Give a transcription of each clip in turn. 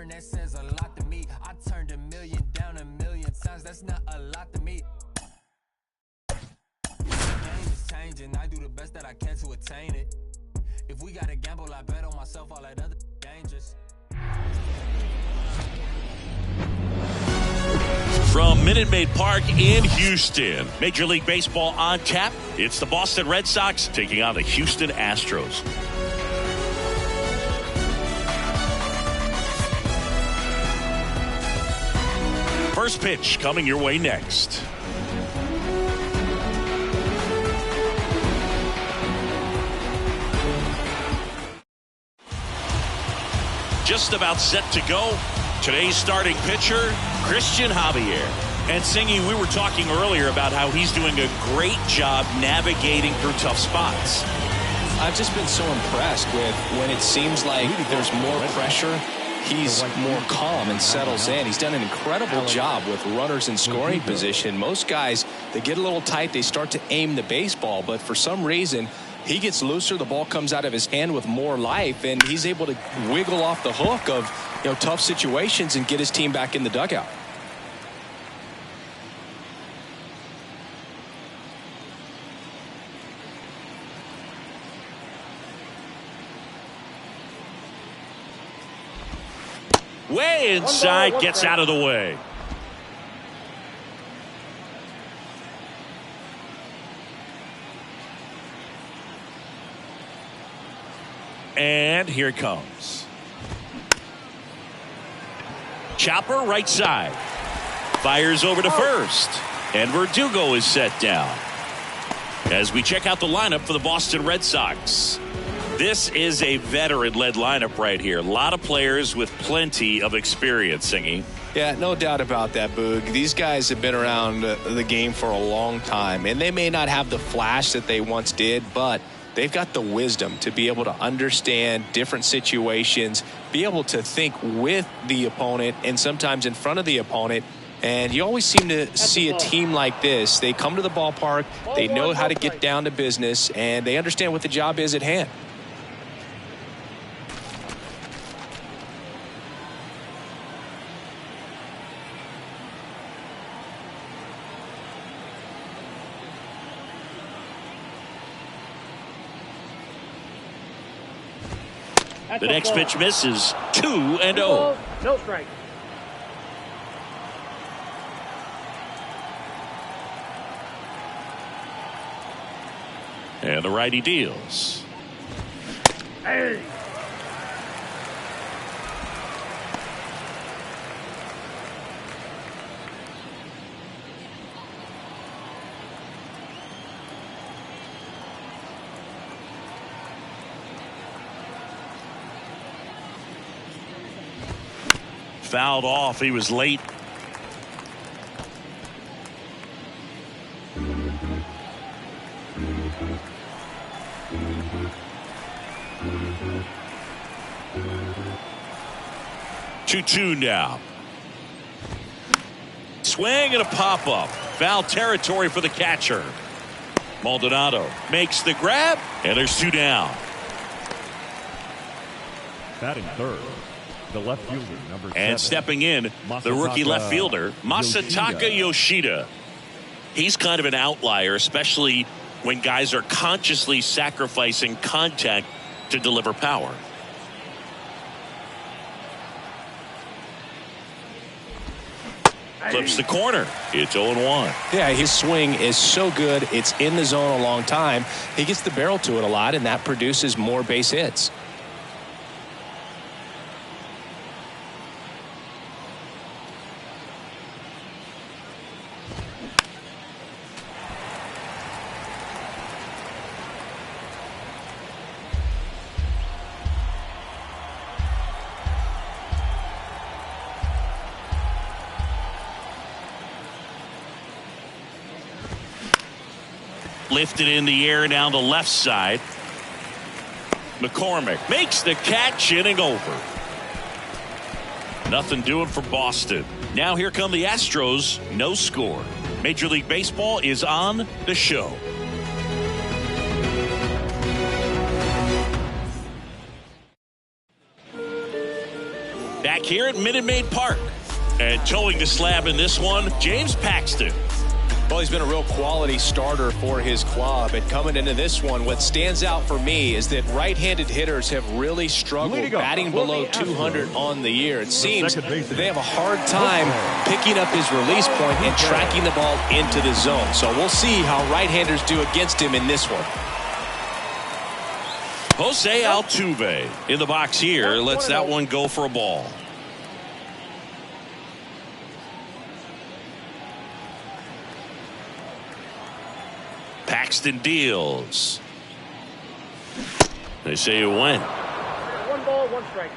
earn, that says a lot to me. I turned a million down a million times, that's not a lot to me. Game is changing, I do the best that I can to attain it. If we gotta gamble, I bet on myself, all that other dangerous. From Minute Maid Park in Houston, Major League Baseball on tap. It's the Boston Red Sox taking on the Houston Astros. First pitch coming your way next. Just about set to go. Today's starting pitcher, Christian Javier. And Singy, we were talking earlier about how he's doing a great job navigating through tough spots. I've just been so impressed with when it seems like there's more pressure, he's more calm and settles in. He's done an incredible job with runners in scoring position. Most guys, they get a little tight, they start to aim the baseball, but for some reason, he gets looser, the ball comes out of his hand with more life, and he's able to wiggle off the hook of tough situations and get his team back in the dugout. Way inside, gets out of the way. And here it comes. Chopper right side. Fires over to first. And Verdugo is set down. As we check out the lineup for the Boston Red Sox. This is a veteran-led lineup right here. A lot of players with plenty of experience, Singy. Yeah, no doubt about that, Boog. These guys have been around the game for a long time, and they may not have the flash that they once did, but they've got the wisdom to be able to understand different situations, be able to think with the opponent and sometimes in front of the opponent. And you always seem to see a team like this. They come to the ballpark, they know how to get down to business, and they understand what the job is at hand. The next pitch misses. 2-0. No strike. And the righty deals. Hey. Fouled off. He was late. Two now. Swing and a pop-up. Foul territory for the catcher. Maldonado makes the grab, and there's 2 down. Batting third, the left fielder, number 7. And stepping in, the rookie left fielder, Masataka Yoshida. He's kind of an outlier, especially when guys are consciously sacrificing contact to deliver power. Flips the corner. It's 0-1. Yeah, his swing is so good. It's in the zone a long time. He gets the barrel to it a lot, and that produces more base hits. Lifted in the air down the left side. McCormick makes the catch, inning over. Nothing doing for Boston. Now here come the Astros. No score. Major League Baseball is on the show. Back here at Minute Maid Park. And towing the slab in this one, James Paxton. Well, he's been a real quality starter for his club. And coming into this one, what stands out for me is that right-handed hitters have really struggled batting below 200 on the year. It seems that they have a hard time picking up his release point and tracking the ball into the zone. So we'll see how right-handers do against him in this one. Jose Altuve in the box here. Lets that one go for a ball. Paxton deals. They say it went. 1 ball, 1 strike.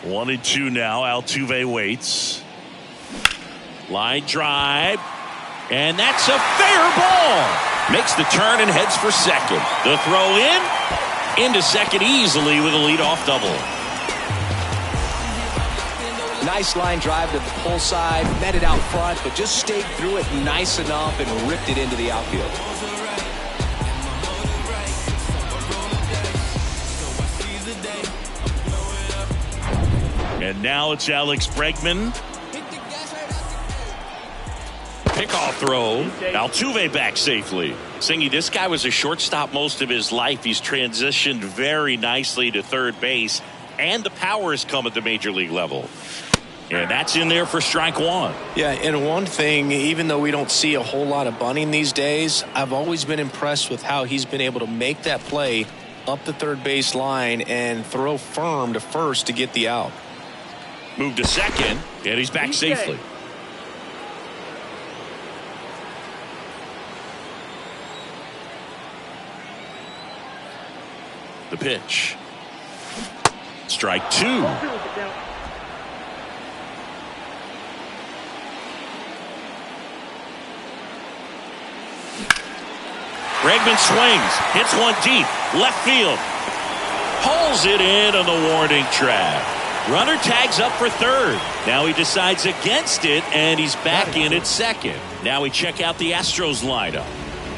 One and two now. Altuve waits. Line drive. And that's a fair ball. Makes the turn and heads for second. The throw in. Into second easily with a leadoff double. Nice line drive to the pull side. Met it out front, but just stayed through it nice enough and ripped it into the outfield. And now it's Alex Bregman. Pickoff throw. Altuve back safely. Singy, this guy was a shortstop most of his life. He's transitioned very nicely to third base, and the power has come at the major league level. And that's in there for strike one. Yeah, and one thing, even though we don't see a whole lot of bunting these days, I've always been impressed with how he's been able to make that play up the third base line and throw firm to first to get the out. Move to second, and he's back safely. The pitch. Strike two. Bregman swings, hits one deep, left field. Pulls it in on the warning track. Runner tags up for third. Now he decides against it, and he's back in at second. Now we check out the Astros lineup.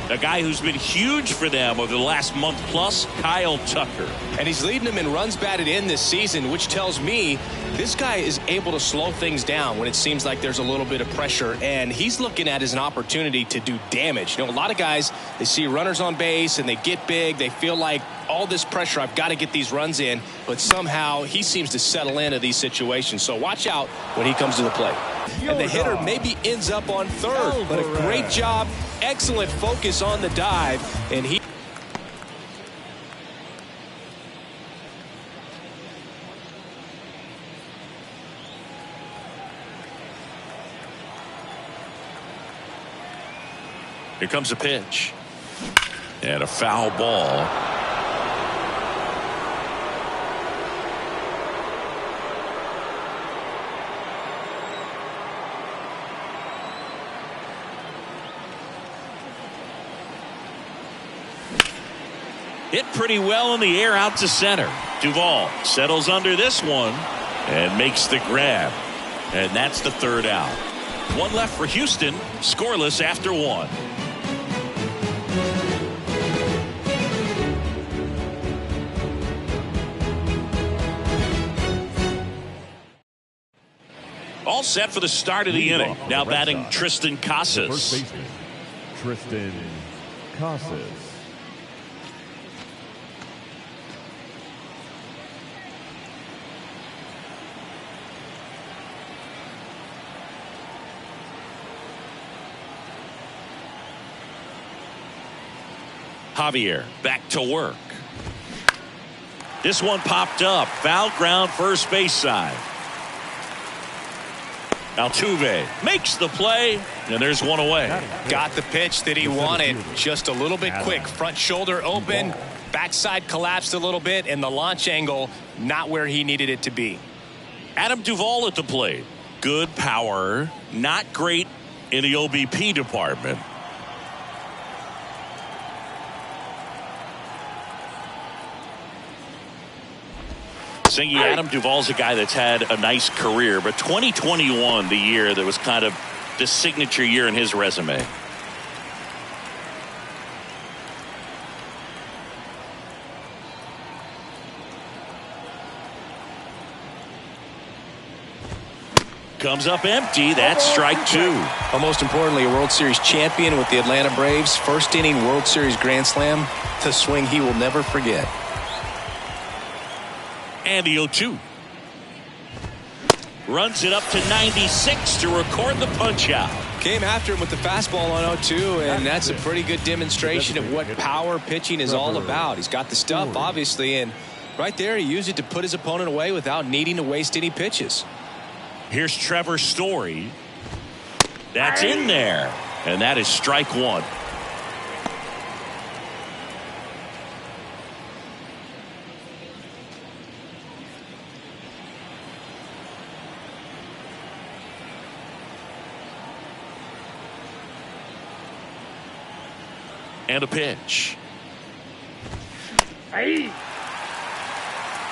A guy who's been huge for them over the last month plus, Kyle Tucker. And he's leading them in runs batted in this season, which tells me this guy is able to slow things down when it seems like there's a little bit of pressure, and he's looking at it as an opportunity to do damage. You know, a lot of guys, they see runners on base and they get big. They feel like all this pressure, I've got to get these runs in, but somehow he seems to settle into these situations. So watch out when he comes to the plate. And the hitter maybe ends up on third, but a great job, excellent focus on the dive, and he... Here comes a pitch. And a foul ball. Hit pretty well in the air out to center. Duvall settles under this one and makes the grab. And that's the third out. One left for Houston, scoreless after one. All set for the start of the inning. Now batting Tristan Casas. First baseman, Tristan Casas. Javier back to work. This one popped up. Foul ground first base side. Altuve makes the play, and there's one away. Got the pitch that he wanted. Just a little bit quick. Front shoulder open. Backside collapsed a little bit, and the launch angle not where he needed it to be. Adam Duvall at the plate. Good power. Not great in the OBP department. Singy, Adam Duvall's a guy that's had a nice career, but 2021, the year that was kind of the signature year in his resume. Comes up empty. That's strike two. But most importantly, a World Series champion with the Atlanta Braves. First inning World Series grand slam. The swing he will never forget. And the 0-2. Runs it up to 96 to record the punch out. Came after him with the fastball on 0-2, and that's a pretty good demonstration of what power pitching is all about. He's got the stuff, obviously, and right there he used it to put his opponent away without needing to waste any pitches. Here's Trevor Story. That's in there, and that is strike one. And a pitch.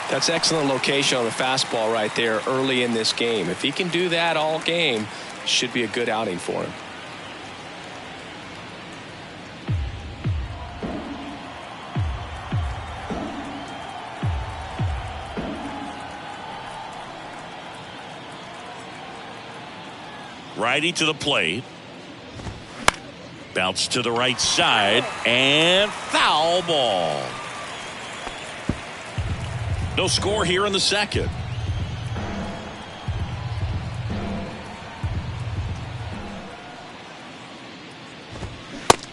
That's excellent location on the fastball right there early in this game. If he can do that all game, should be a good outing for him. Righty to the plate. Bounce to the right side and foul ball. No score here in the second.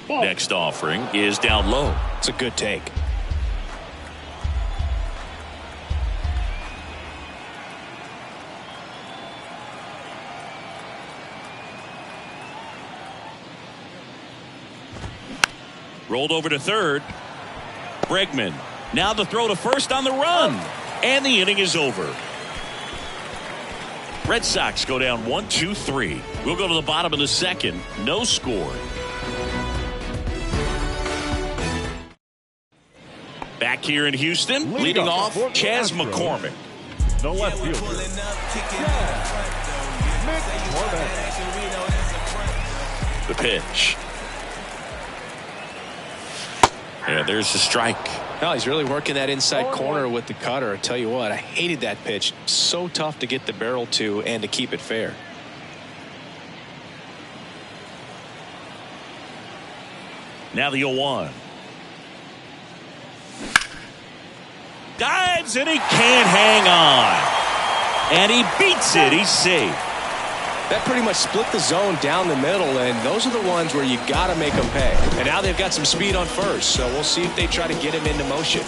Next offering is down low. It's a good take. Rolled over to third. Bregman. Now the throw to first on the run. And the inning is over. Red Sox go down 1-2-3. We'll go to the bottom of the second. No score. Back here in Houston, leading off, Chas McCormick. The left fielder. The pitch. And there's the strike. No, he's really working that inside corner with the cutter. I tell you what, I hated that pitch. So tough to get the barrel to and to keep it fair. Now the 0-1. Dives and he can't hang on. And he beats it. He's safe. That pretty much split the zone down the middle, and those are the ones where you got to make them pay. And now they've got some speed on first, so we'll see if they try to get him into motion.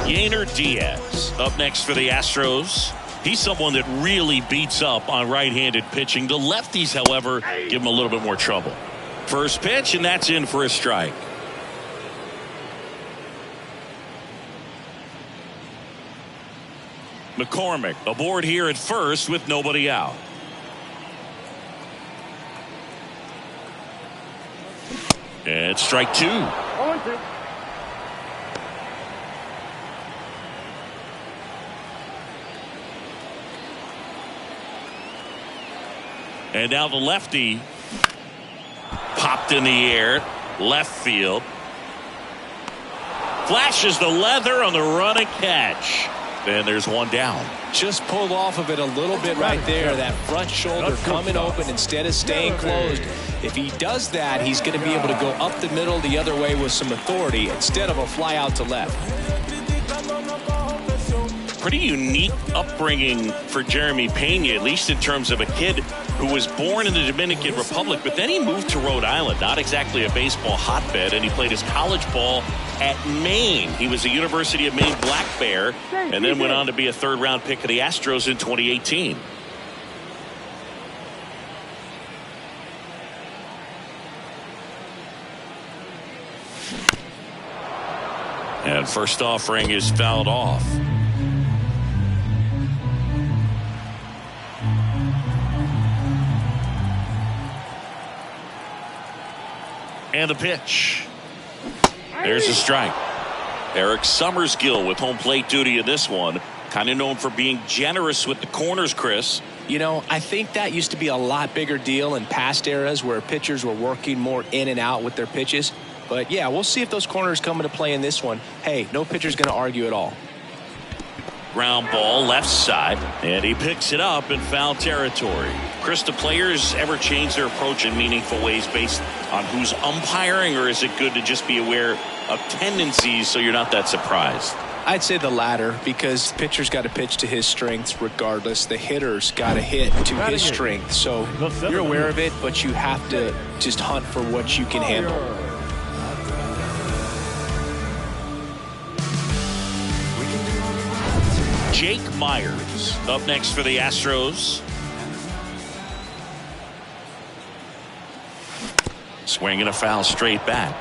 Yainer Diaz up next for the Astros. He's someone that really beats up on right-handed pitching. The lefties, however, give him a little bit more trouble. First pitch, and that's in for a strike. McCormick aboard here at first with nobody out. And strike two. 0-2. And now the lefty popped in the air, left field. Flashes the leather on the run and catch. And there's one down. Just pulled off of it a little bit right there. That front shoulder coming open instead of staying closed. If he does that, he's going to be able to go up the middle the other way with some authority instead of a fly out to left. Pretty unique upbringing for Jeremy Pena, at least in terms of a kid who was born in the Dominican Republic, but then he moved to Rhode Island, not exactly a baseball hotbed, and he played his college ball at Maine. He was a University of Maine Black Bear, and then went on to be a third-round pick of the Astros in 2018. And first offering is fouled off. And the pitch. There's a strike. Eric Summersgill with home plate duty in this one. Kind of known for being generous with the corners, Chris. You know, I think that used to be a lot bigger deal in past eras where pitchers were working more in and out with their pitches. But, yeah, we'll see if those corners come into play in this one. Hey, no pitcher's going to argue at all. Ground ball left side, and he picks it up in foul territory. Chris, do players ever change their approach in meaningful ways based on who's umpiring, or is it good to just be aware of tendencies so you're not that surprised? I'd say the latter, because the pitcher's got to pitch to his strengths regardless. The hitter's got to hit to his strength. So you're aware of it, but you have to just hunt for what you can handle. Jake Myers up next for the Astros. Swinging a foul straight back.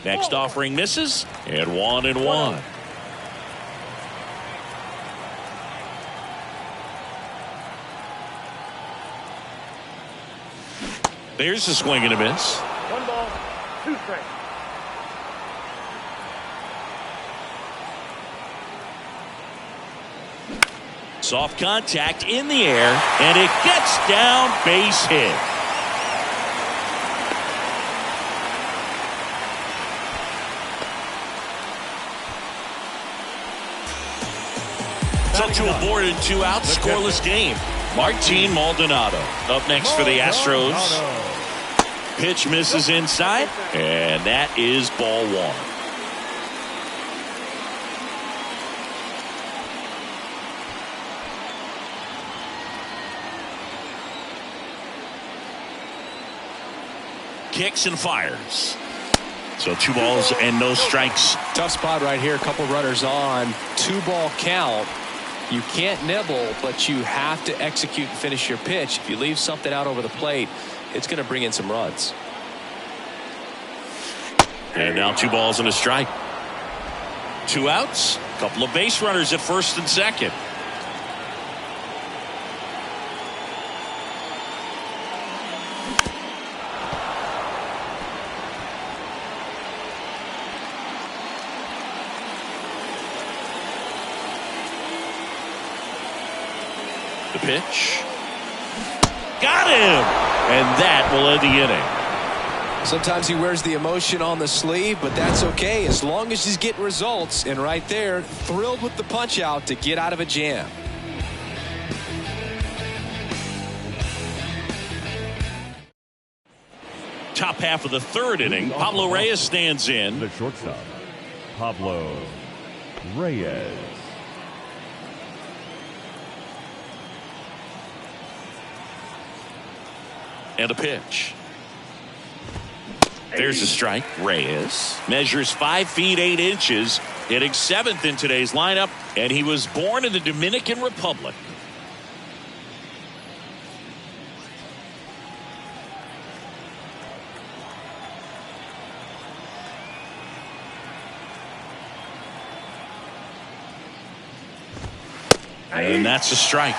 Next offering misses, and 1-1. There's a swing and a miss. 1 ball, 2 strikes. Soft contact in the air, and it gets down, base hit. So 2 aboard and 2 out, scoreless game. Martin Maldonado up next for the Astros. Pitch misses inside, and that is ball 1. Kicks and fires. So 2 balls and no strikes. Tough spot right here. A couple runners on. 2-ball count. You can't nibble, but you have to execute and finish your pitch. If you leave something out over the plate, it's going to bring in some runs. And now 2 balls and a strike. 2 outs. A couple of base runners at first and second. The pitch. Got him! And that will end the inning. Sometimes he wears the emotion on the sleeve, but that's okay as long as he's getting results. And right there, thrilled with the punch out to get out of a jam. Top half of the 3rd inning, Pablo Reyes stands in. The shortstop, Pablo Reyes. And a pitch. There's a strike. Reyes measures 5 feet 8 inches, hitting 7th in today's lineup, and he was born in the Dominican Republic. And that's a strike.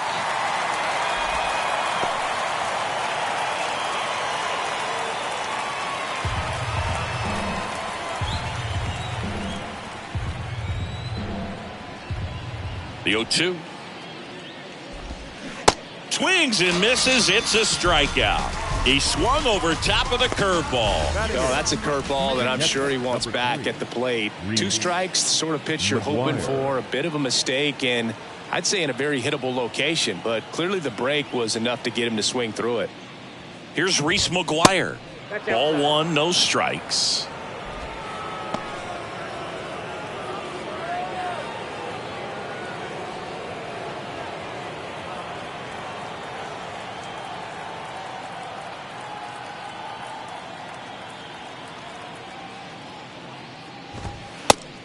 The 0-2. Swings and misses. It's a strikeout. He swung over top of the curveball. Oh, that's a curveball that I'm sure he wants back at the plate. 2 strikes, the sort of pitch you're hoping for. A bit of a mistake, and I'd say in a very hittable location, but clearly the break was enough to get him to swing through it. Here's Reese McGuire. Ball 1, no strikes.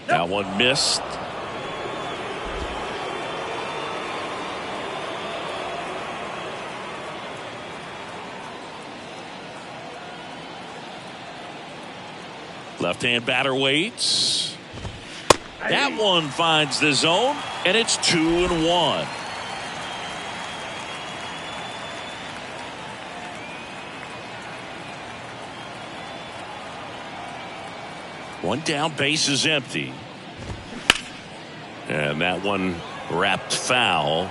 That one missed. Left-hand batter waits. That one finds the zone, and it's 2-1. One down, base is empty. And that one wrapped foul.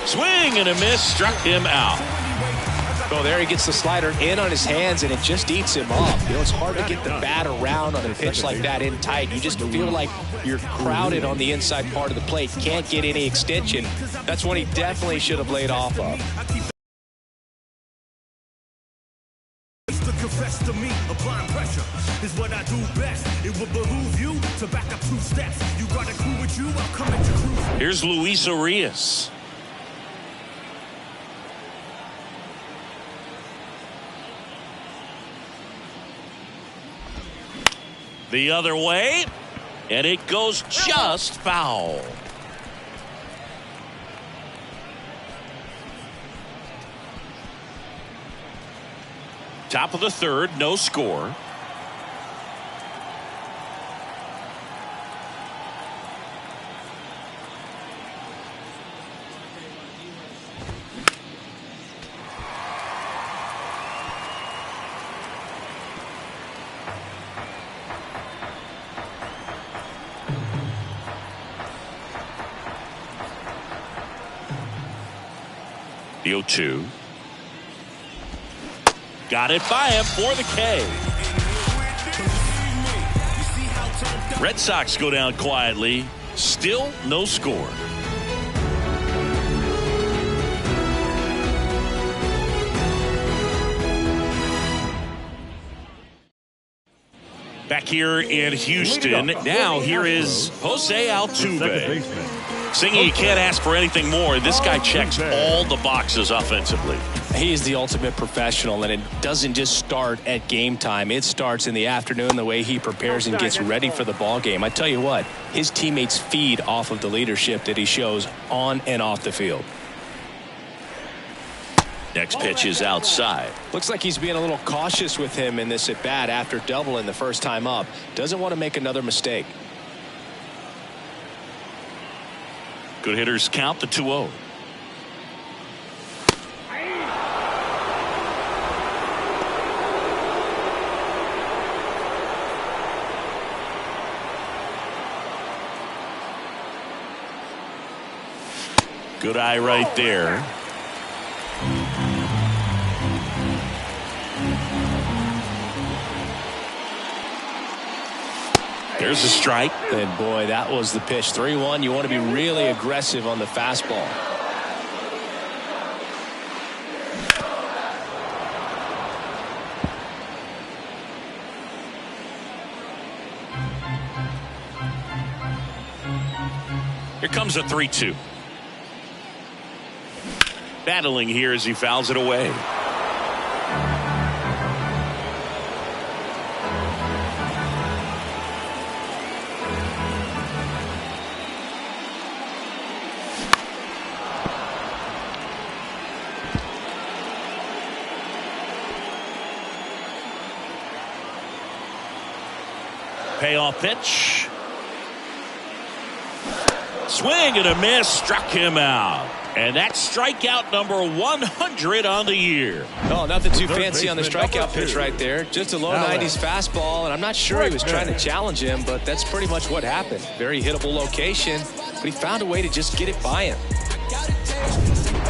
Swing and a miss, struck him out. Oh, there he gets the slider in on his hands, and it just eats him up. You know, it's hard to get the bat around on a pitch like that in tight. You just feel like you're crowded on the inside part of the plate. Can't get any extension. That's one he definitely should have laid off of. Confess to me, applying pressure is what I do best. It will behoove you to back up 2 steps. You got a crew with you, I'll come at your crew. Here's Luis Arias. The other way, and it goes just foul. Top of the third, no score. The 0-2. Got it by him for the K. Red Sox go down quietly. Still no score. Back here in Houston. Now here is Jose Altuve. Singing, you can't ask for anything more. This guy checks all the boxes offensively. He is the ultimate professional, and it doesn't just start at game time. It starts in the afternoon, the way he prepares and gets ready for the ball game. I tell you what, his teammates feed off of the leadership that he shows on and off the field. Next pitch is outside. Looks like he's being a little cautious with him in this at-bat after doubling the first time up. Doesn't want to make another mistake. Good hitters count the 2-0. Good eye right there. There's a strike. And boy, that was the pitch. 3-1. You want to be really aggressive on the fastball. Here comes a 3-2. Battling here as he fouls it away. Payoff pitch. Swing and a miss, struck him out. And that's strikeout number 100 on the year. Oh, nothing too fancy on the strikeout pitch right there. Just a low 90s fastball, and I'm not sure he was trying to challenge him, but that's pretty much what happened. Very hittable location, but he found a way to just get it by him.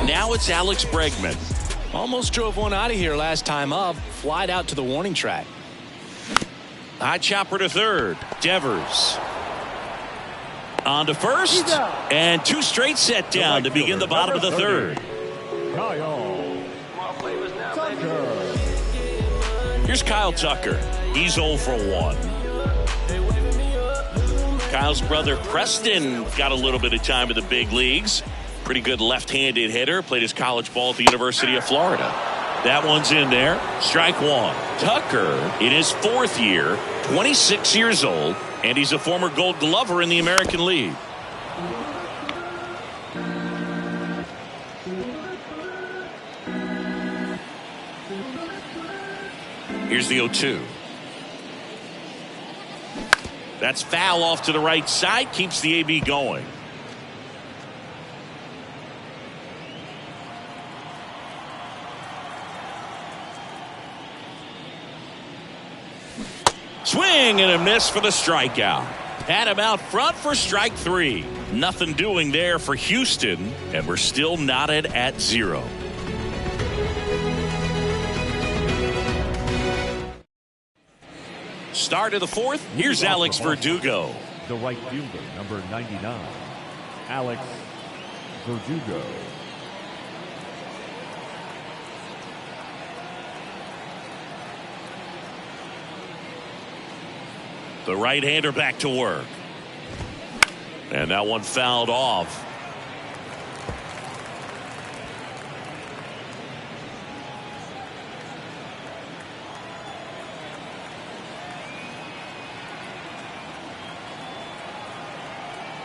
Now it's Alex Bregman. Almost drove one out of here last time up, flied out to the warning track. High chopper to third. Devers on to first, and 2 straight set down to begin the bottom of the third. Here's Kyle Tucker. He's 0 for 1. Kyle's brother Preston got a little bit of time in the big leagues. Pretty good left-handed hitter. Played his college ball at the University of Florida. That one's in there. Strike one. Tucker in his 4th year, 26 years old, and he's a former Gold Glover in the American League. Here's the 0-2. That's foul off to the right side. Keeps the AB going. Swing and a miss for the strikeout. Had him out front for strike 3. Nothing doing there for Houston, and we're still knotted at 0. Start of the 4th. Here's Alex Verdugo. The right fielder, number 99, Alex Verdugo. The right-hander back to work. And that one fouled off.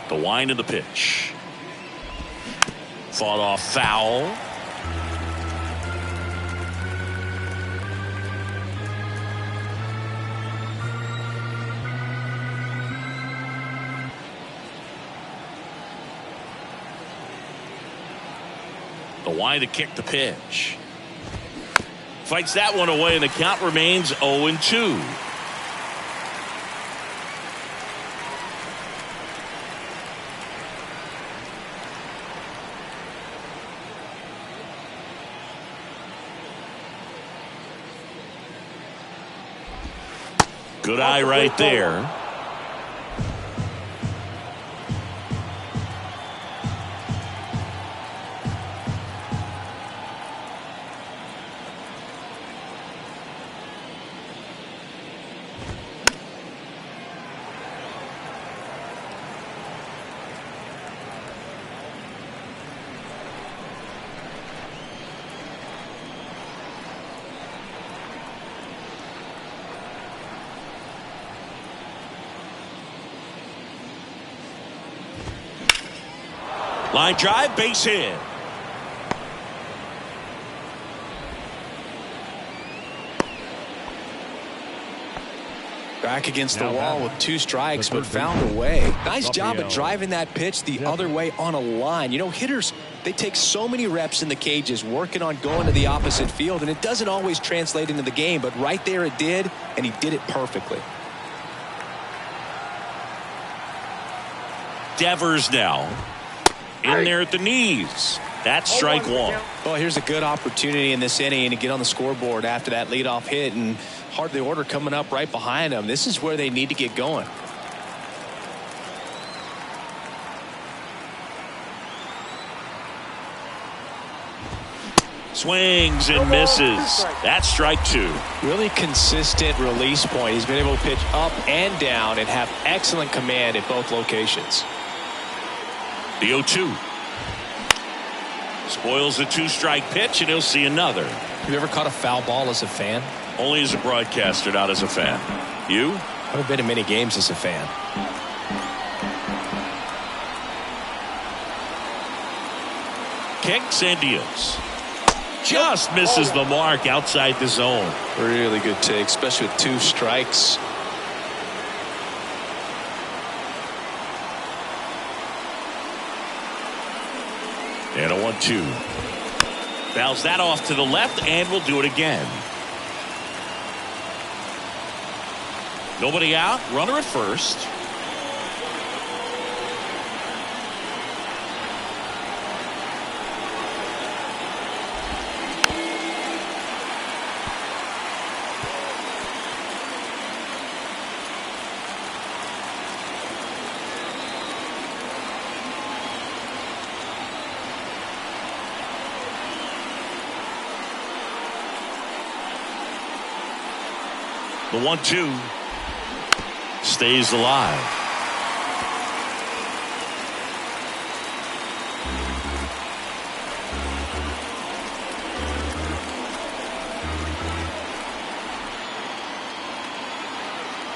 The wind of the pitch. Fought off foul. The wind to kick the pitch. Fights that one away, and the count remains 0-2. Good eye right there. Line drive, base hit. Back against the wall with 2 strikes, but found a way. Nice job of driving that pitch the other way on a line. You know, hitters, they take so many reps in the cages working on going to the opposite field, and it doesn't always translate into the game, but right there it did, and he did it perfectly. Devers now. In there at the knees. That's strike 1. Well, here's a good opportunity in this inning to get on the scoreboard after that leadoff hit, and hard the order coming up right behind them. This is where they need to get going. Swings and misses. That's strike 2. Really consistent release point. He's been able to pitch up and down and have excellent command at both locations. The 0-2. Spoils the 2-strike pitch, and he'll see another. Have you ever caught a foul ball as a fan? Only as a broadcaster, not as a fan. You? I've been to many games as a fan. Kicks and deals. Just misses the mark outside the zone. Really good take, especially with 2 strikes. And a 1-2. Fouls that off to the left, and we'll do it again. Nobody out. Runner at first. The 1-2 stays alive.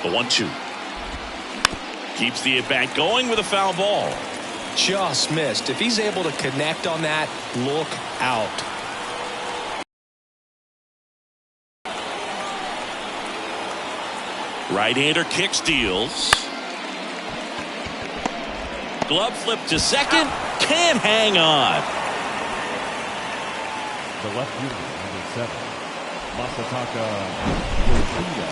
The 1-2. Keeps the at-bat going with a foul ball. Just missed. If he's able to connect on that, look out. Right-hander kick steals. Glove flip to second. Can't hang on. The left fielder, number 7, Masataka Yoshida.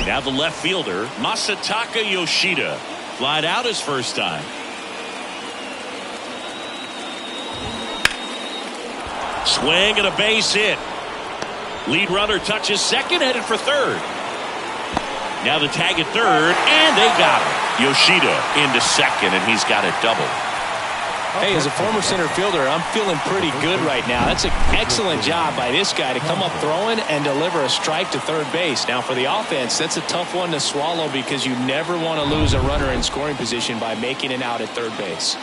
Now the left fielder, Masataka Yoshida, flied out his first time. Swing and a base hit. Lead runner touches second, headed for third. Now the tag at third, and they got him. Yoshida into second, and he's got a double. Hey, as a former center fielder, I'm feeling pretty good right now. That's an excellent job by this guy to come up throwing and deliver a strike to third base. Now for the offense, that's a tough one to swallow because you never want to lose a runner in scoring position by making it out at third base.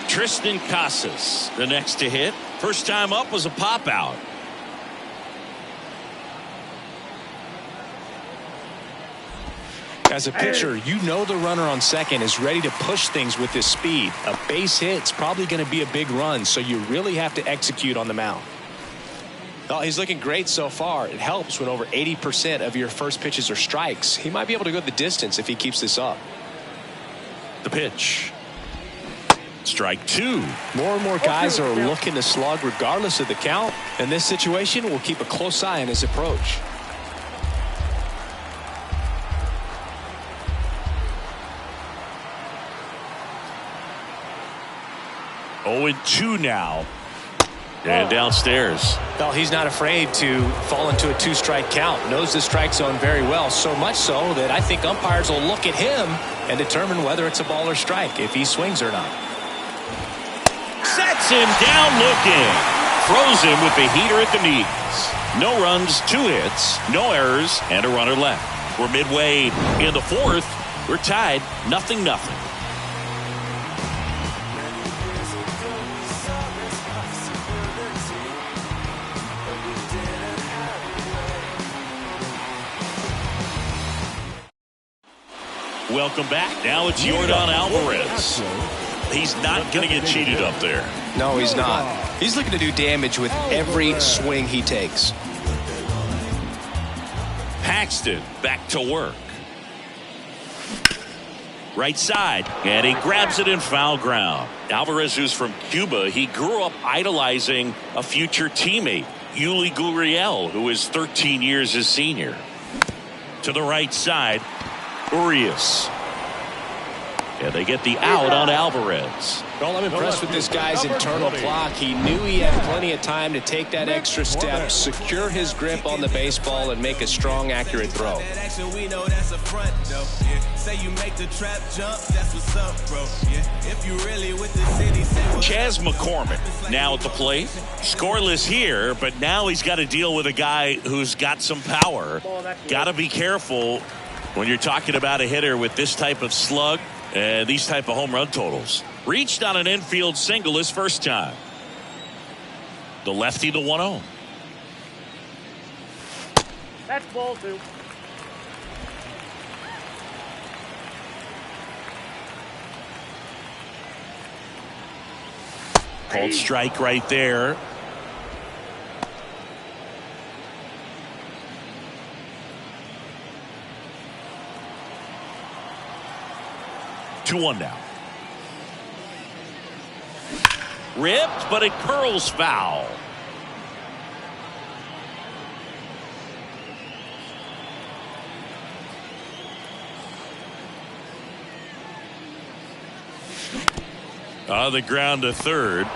Tristan Casas, the next to hit. First time up was a pop out. As a pitcher, you know the runner on second is ready to push things with his speed. A base hit's probably going to be a big run, so you really have to execute on the mound. Well, he's looking great so far. It helps when over 80% of your first pitches are strikes. He might be able to go the distance if he keeps this up. The pitch. Strike 2. More and more guys are looking to slug regardless of the count. In this situation, we'll keep a close eye on his approach. 0-2 now. And downstairs. Well, he's not afraid to fall into a two-strike count. Knows the strike zone very well, so much so that I think umpires will look at him and determine whether it's a ball or strike, if he swings or not. Sets him down looking. Throws him with the heater at the knees. No runs, 2 hits, no errors, and a runner left. We're midway in the 4th. We're tied 0-0. Welcome back. Now it's Yordan Alvarez. He's not going to get cheated up there. No, he's not. He's looking to do damage with every swing he takes. Paxton back to work. Right side, and he grabs it in foul ground. Alvarez, who's from Cuba, he grew up idolizing a future teammate, Yuli Gurriel, who is 13 years his senior. To the right side, Urias. And they get the out on Alvarez. Well, I'm impressed with this guy's internal clock. He knew he had plenty of time to take that extra step, secure his grip on the baseball, and make a strong, accurate throw. Chas McCormick now at the plate. Scoreless here, but now he's got to deal with a guy who's got some power. Got to be careful when you're talking about a hitter with this type of slug and these type of home run totals. Reached on an infield single his first time. The lefty, the 1-0. That's ball 2. Called strike right there. Two one now. Ripped, but it curls foul. On the ground to third.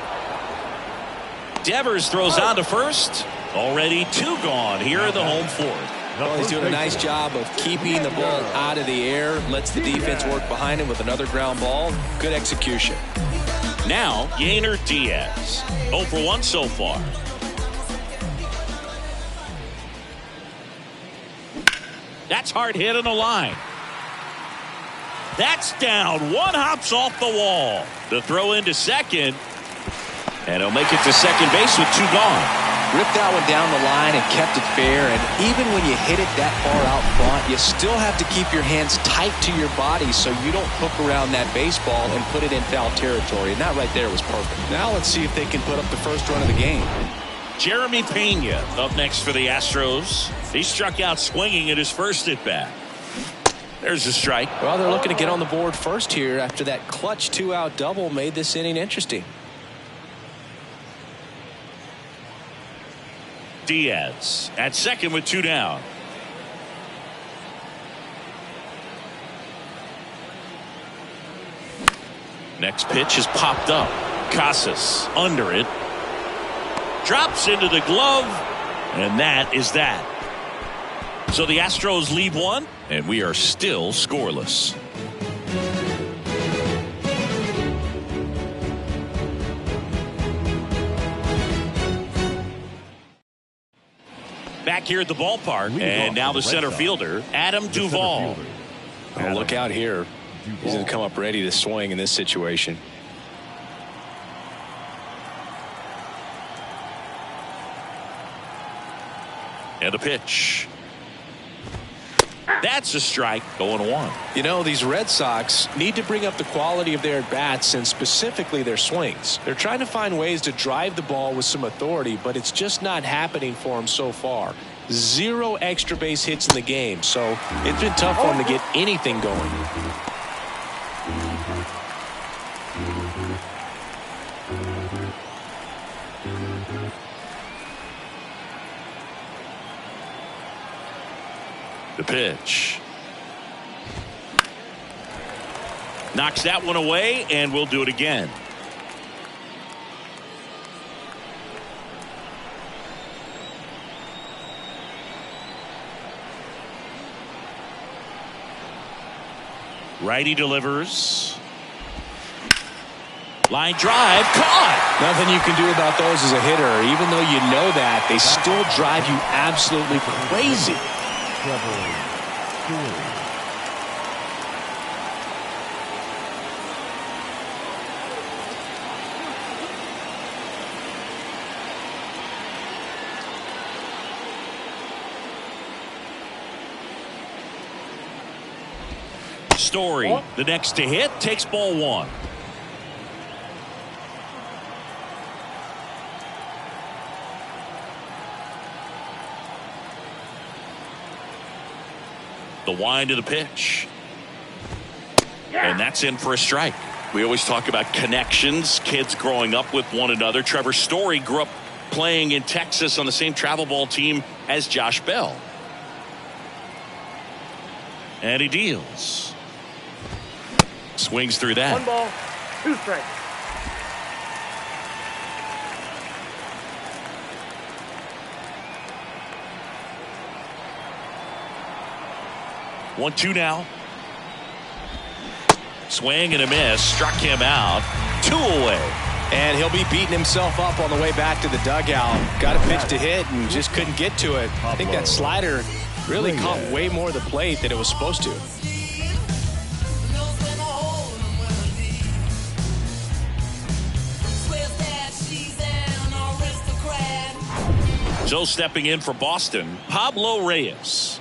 Devers throws on to first. Already 2 gone here in the home 4th. Well, he's doing a nice job of keeping the ball out of the air. Lets the defense work behind him with another ground ball. Good execution. Now, Yainer Diaz. 0 for 1 so far. That's hard hit in the line. That's down. 1 hops off the wall. The throw into second. And he'll make it to second base with 2 gone. Ripped that one down the line and kept it fair. And even when you hit it that far out front, you still have to keep your hands tight to your body so you don't hook around that baseball and put it in foul territory. And that right there was perfect. Now let's see if they can put up the first run of the game. Jeremy Pena up next for the Astros. He struck out swinging at his first at bat. There's a strike. Well, they're looking to get on the board first here after that clutch 2-out double made this inning interesting. Diaz at second with 2 down. Next pitch is popped up. Casas under it. Drops into the glove. And that is that. So the Astros lead 1, and we are still scoreless. Back here at the ballpark, and now the center fielder, Adam Duvall. Oh, look out here. He's going to come up ready to swing in this situation. And a pitch. That's a strike, going 1. You know, these Red Sox need to bring up the quality of their at-bats and specifically their swings. They're trying to find ways to drive the ball with some authority, but it's just not happening for them so far. 0 extra base hits in the game, so it's been tough for them to get anything going. The pitch. Knocks that one away, and we'll do it again. Righty delivers. Line drive, caught. Nothing you can do about those as a hitter. Even though you know that, they still drive you absolutely crazy. Story, the next to hit, takes ball 1. The wind of the pitch. And that's in for a strike. We always talk about connections, kids growing up with one another. Trevor Story grew up playing in Texas on the same travel ball team as Josh Bell. And he deals. Swings through that. 1 ball, 2 strikes. One, 2 now. Swing and a miss. Struck him out. 2 away. And he'll be beating himself up on the way back to the dugout. Got a pitch to hit and just couldn't get to it. I think that slider really caught way more of the plate than it was supposed to. So stepping in for Boston, Pablo Reyes.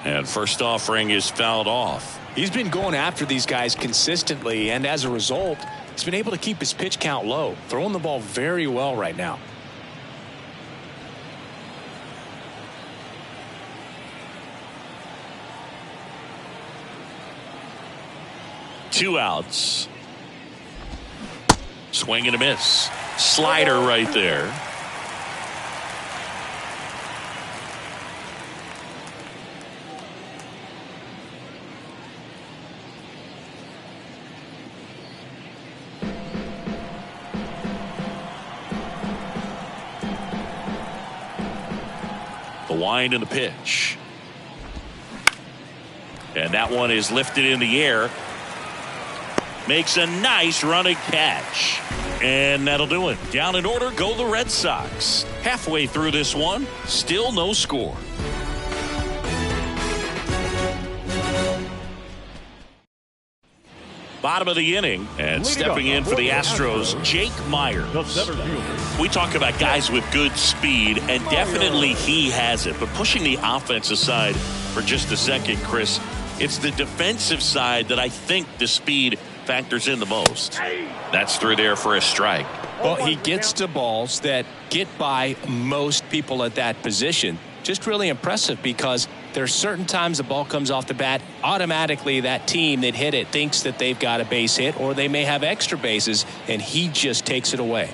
And first offering is fouled off. He's been going after these guys consistently, and as a result, he's been able to keep his pitch count low, throwing the ball very well right now. Two outs. Swing and a miss. Slider right there. The wind and the pitch. And that one is lifted in the air. Makes a nice running catch. And that'll do it. Down in order go the Red Sox. Halfway through this one, still no score. Bottom of the inning, and stepping in for the Astros, Jake Meyer. We talk about guys with good speed, and definitely he has it. But pushing the offense aside for just a second, Chris, it's the defensive side that I think the speed factors in the most. That's through there for a strike. Well, he gets to balls that get by most people at that position. Just really impressive because there are certain times the ball comes off the bat, automatically that team that hit it thinks that they've got a base hit or they may have extra bases, and he just takes it away.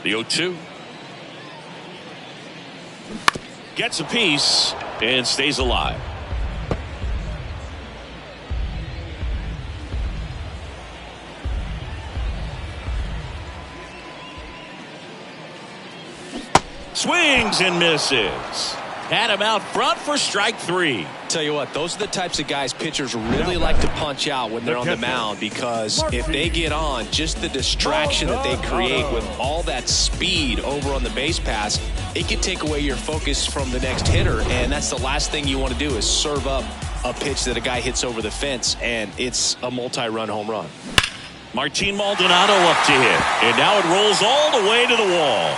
The 0-2. Gets a piece and stays alive. Swings and misses. Had him out front for strike 3. Tell you what, those are the types of guys pitchers really like to punch out when they're on the mound, because if they get on, just the distraction that they create with all that speed over on the base pass, it can take away your focus from the next hitter, and that's the last thing you want to do is serve up a pitch that a guy hits over the fence, and it's a multi-run home run. Martin Maldonado up to hit, and now it rolls all the way to the wall.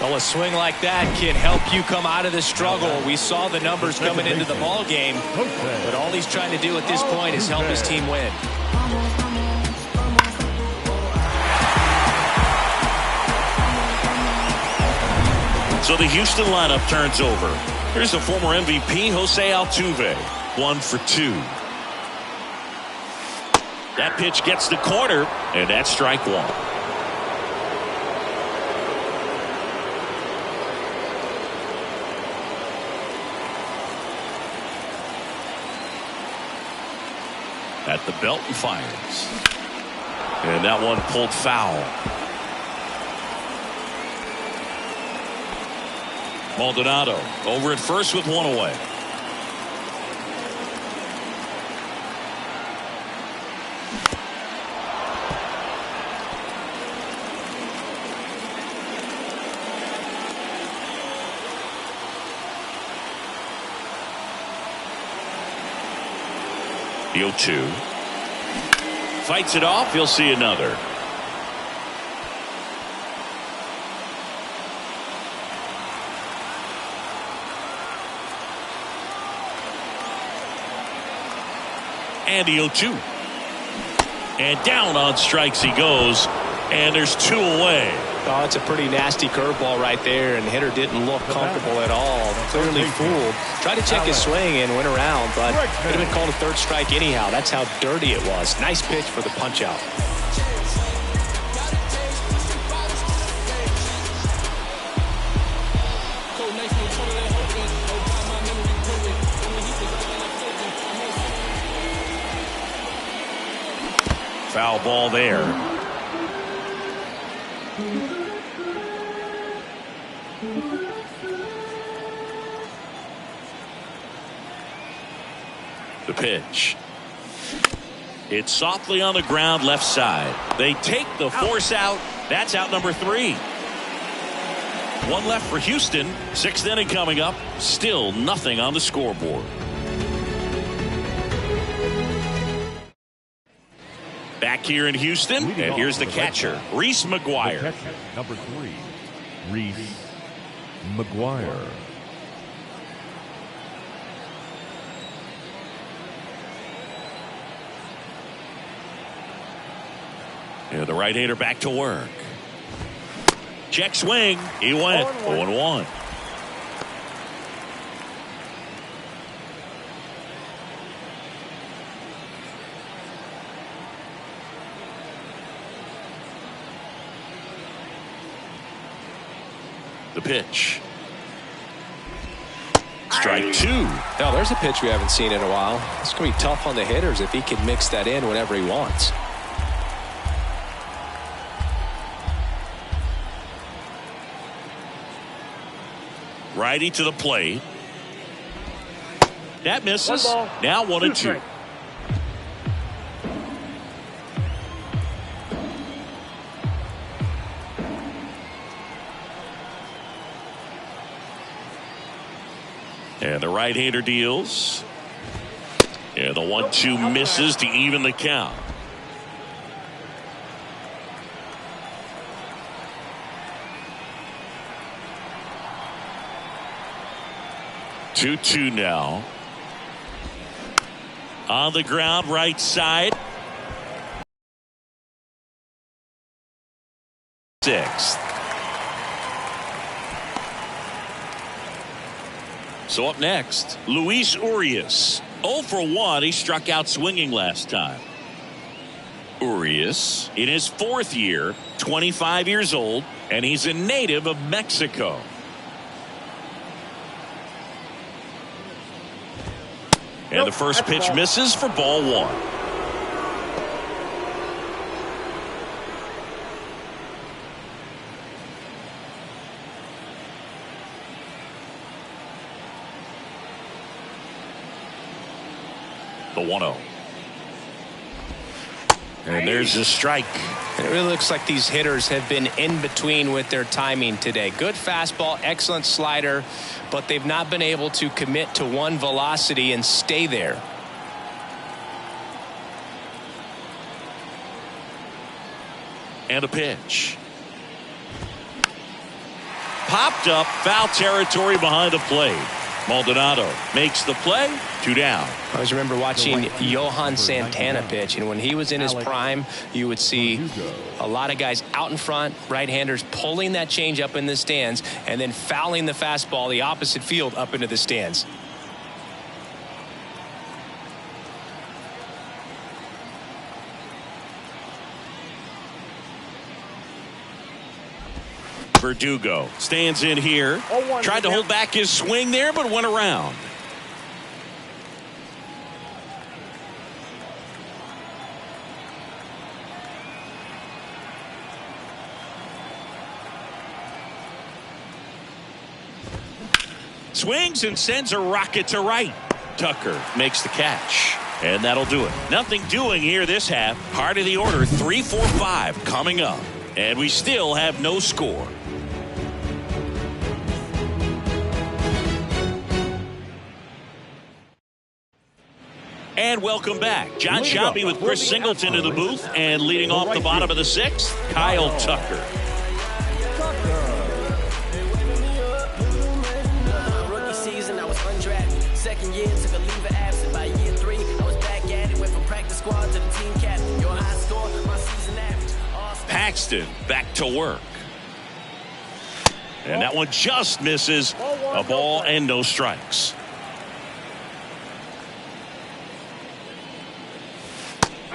Well, a swing like that can help you come out of the struggle. We saw the numbers coming into the ball game, but all he's trying to do at this point is help his team win. So the Houston lineup turns over. Here's the former MVP, Jose Altuve, 1 for 2. That pitch gets the corner, and that's strike 1. At the belt and fires. And that one pulled foul. Maldonado over at first with 1 away. The 0-2. Fights it off. He'll see another. And the 0-2. And down on strikes he goes. And there's 2 away. Oh, it's a pretty nasty curveball right there, and the hitter didn't look comfortable at all. Clearly fooled. Tried to check his swing and went around, but could have been called a third strike anyhow. That's how dirty it was. Nice pitch for the punch out. Foul ball there. The pitch. It's softly on the ground left side. They take the force out. That's out number 3. 1 left for Houston. 6th inning coming up. Still nothing on the scoreboard. Back here in Houston, and here's the catcher, Reese McGuire. Number 3, Reese McGuire. Yeah, the right-hander back to work. Check swing. He went 0-1. The pitch. Strike 2. Now, there's a pitch we haven't seen in a while. It's going to be tough on the hitters if he can mix that in whenever he wants. Righty to the plate. That misses. Now 1-2. And the right-hander deals. And the 1-2 misses to even the count. Two now. On the ground, right side. Sixth. So up next, Luis Urias. 0 for 1. He struck out swinging last time. Urias in his 4th year, 25 years old, and he's a native of Mexico. And the first pitch misses for ball 1. The 1-0. And there's a strike. It really looks like these hitters have been in between with their timing today. Good fastball, excellent slider, but they've not been able to commit to one velocity and stay there. And a pitch. Popped up, foul territory behind the plate. Maldonado makes the play. 2 down. I always remember watching Johan Santana pitch, and when he was in his prime, you would see a lot of guys out in front, right-handers pulling that change up in the stands and then fouling the fastball the opposite field up into the stands. Verdugo stands in here. Tried to hold back his swing there, but went around. Swings and sends a rocket to right. Tucker makes the catch. And that'll do it. Nothing doing here this half. Heart of the order, 3-4-5 coming up. And we still have no score. And welcome back. John Shelby with Chris Singleton in the booth. And leading off the bottom of the 6th, Kyle Tucker. Rookie season, I was undrafted. Second year, took a leave of absence. By year 3, I was back at it. Went from practice squad to the team captain. Your high score, my season average. Paxton back to work. And that one just misses. A ball and no strikes.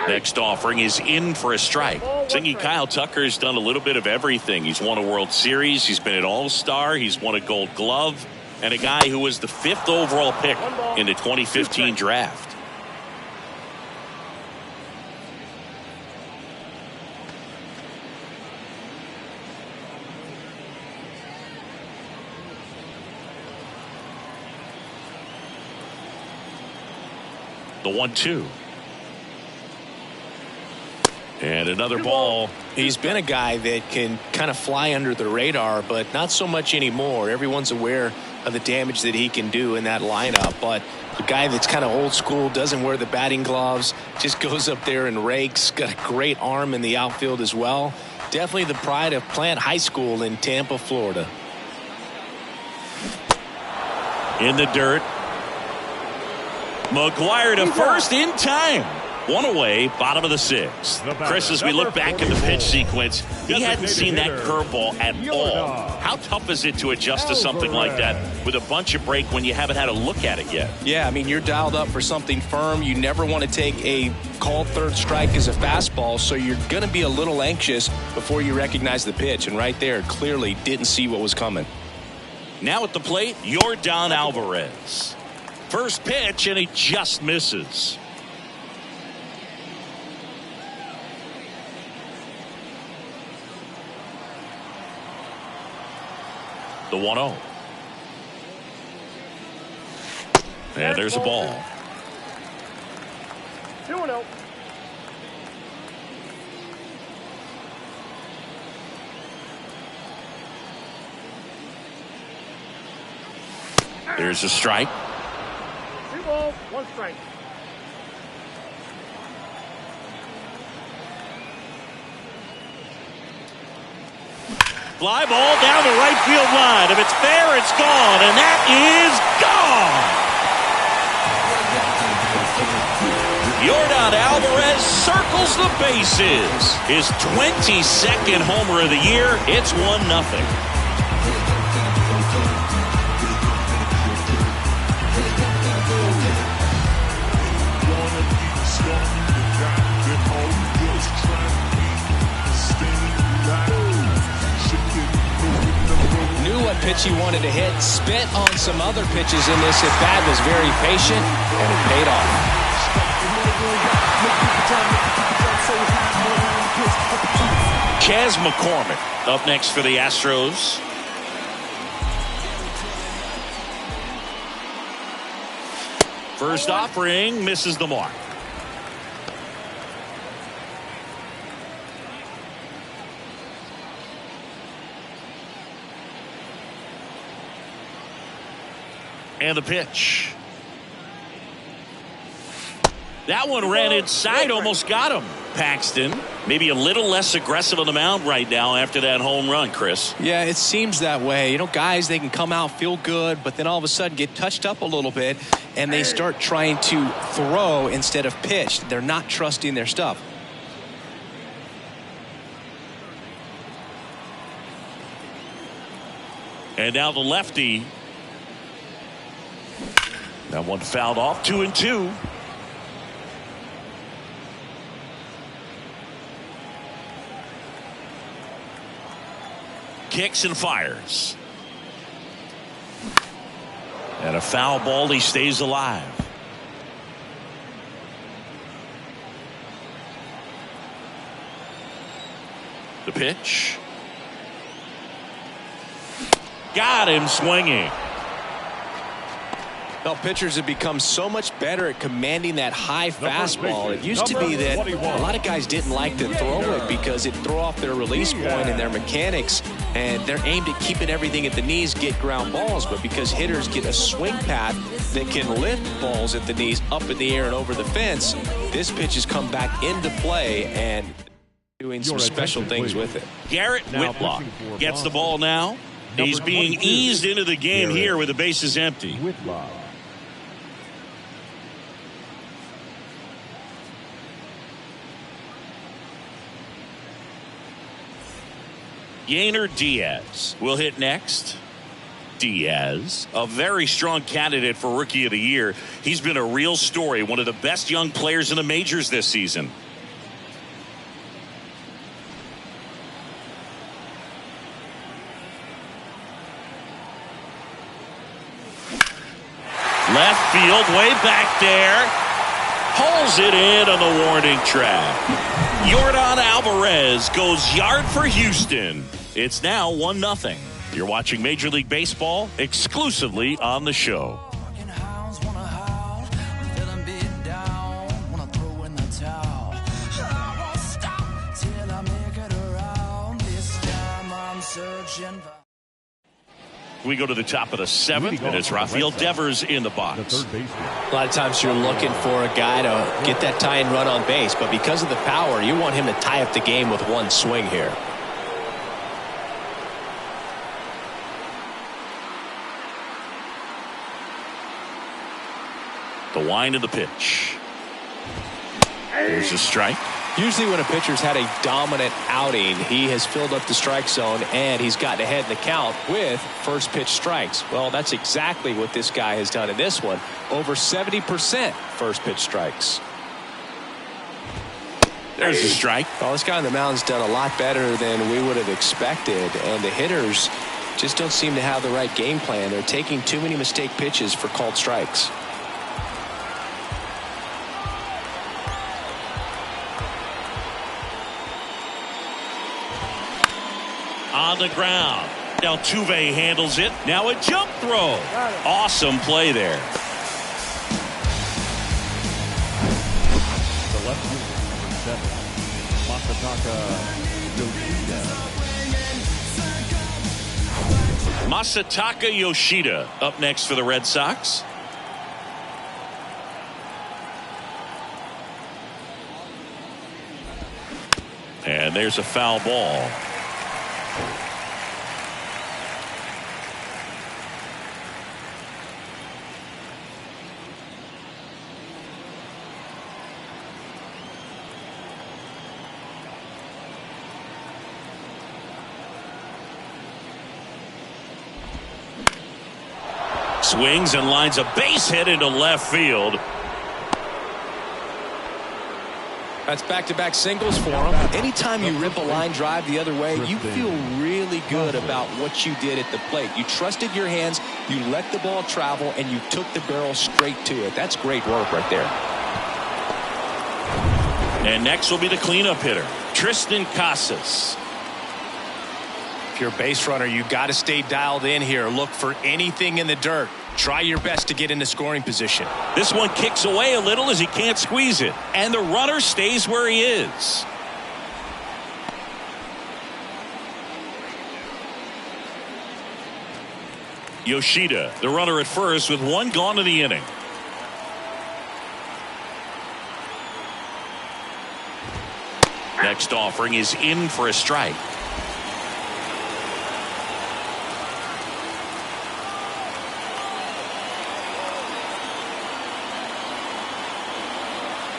Next offering is in for a strike. Thinking Kyle Tucker has done a little bit of everything. He's won a World Series. He's been an All-Star. He's won a Gold Glove. And a guy who was the 5th overall pick in the 2015 draft. The 1-2. And another ball. He's been a guy that can kind of fly under the radar, but not so much anymore. Everyone's aware of the damage that he can do in that lineup. But a guy that's kind of old school, doesn't wear the batting gloves, just goes up there and rakes. Got a great arm in the outfield as well. Definitely the pride of Plant High School in Tampa, Florida. In the dirt. McGuire to first in time. 1 away, bottom of the 6th. Chris, as we look back at the pitch sequence, he hadn't seen that curveball at all. How tough is it to adjust to something like that with a bunch of break when you haven't had a look at it yet? Yeah, I mean, you're dialed up for something firm. You never want to take a called third strike as a fastball, so you're going to be a little anxious before you recognize the pitch. And right there, clearly didn't see what was coming. Now at the plate, Yordan Alvarez. First pitch, and he just misses. The 1-0. And there's a ball. 2-0. There's a strike. 2 balls, 1 strike. Fly ball down the right field line. If it's fair, it's gone, and that is gone. Yordan Alvarez circles the bases. His 22nd homer of the year. It's 1-0. What pitch he wanted to hit, spit on some other pitches in this at bat, was very patient, and it paid off. Chas McCormick up next for the Astros. First offering misses the mark. And the pitch. That one ran inside, almost got him. Paxton, maybe a little less aggressive on the mound right now after that home run, Chris. Yeah, it seems that way. You know, guys, they can come out, feel good, but then all of a sudden get touched up a little bit, and they start trying to throw instead of pitch. They're not trusting their stuff. And now the lefty. That one fouled off. 2-2. Kicks and fires. And a foul ball. He stays alive. The pitch. Got him swinging. Well, pitchers have become so much better at commanding that high fastball. It used to be that a lot of guys didn't like to throw it because it threw off their release point and their mechanics, and they're aimed at keeping everything at the knees, get ground balls. But because hitters get a swing path that can lift balls at the knees up in the air and over the fence, this pitch has come back into play and doing some special things with it. Garrett Whitlock gets the ball now. He's being eased into the game here with the bases empty. Whitlock. Yainer Diaz will hit next. Diaz, a very strong candidate for Rookie of the Year. He's been a real story, one of the best young players in the majors this season. Left field, way back there. Pulls it in on the warning track. Yordan Alvarez goes yard for Houston. It's now 1-0. You're watching Major League Baseball exclusively on the show. We go to the top of the 7th, and it's Rafael Devers in the box. A lot of times you're looking for a guy to get that tie and run on base, but because of the power, you want him to tie up the game with one swing here. The wind of the pitch. There's a strike. Usually when a pitcher's had a dominant outing, he has filled up the strike zone and he's gotten ahead in the count with first pitch strikes. Well, that's exactly what this guy has done in this one. Over 70% first pitch strikes. There's the strike. Well, this guy on the mound's done a lot better than we would have expected, and the hitters just don't seem to have the right game plan. They're taking too many mistake pitches for called strikes. On the ground. Altuve handles it. Now a jump throw. Awesome play there. The left fielder, number 7, Masataka Yoshida. Masataka Yoshida up next for the Red Sox. And there's a foul ball. Swings and lines a base hit into left field. That's back-to-back singles for him. Anytime you rip a line drive the other way, you feel really good about what you did at the plate. You trusted your hands, you let the ball travel, and you took the barrel straight to it. That's great work right there. And next will be the cleanup hitter, Tristan Casas. If you're a base runner, you got to stay dialed in here. Look for anything in the dirt. Try your best to get into scoring position. This one kicks away a little as he can't squeeze it. And the runner stays where he is. Yoshida, the runner at first with one gone in the inning. Next offering is in for a strike.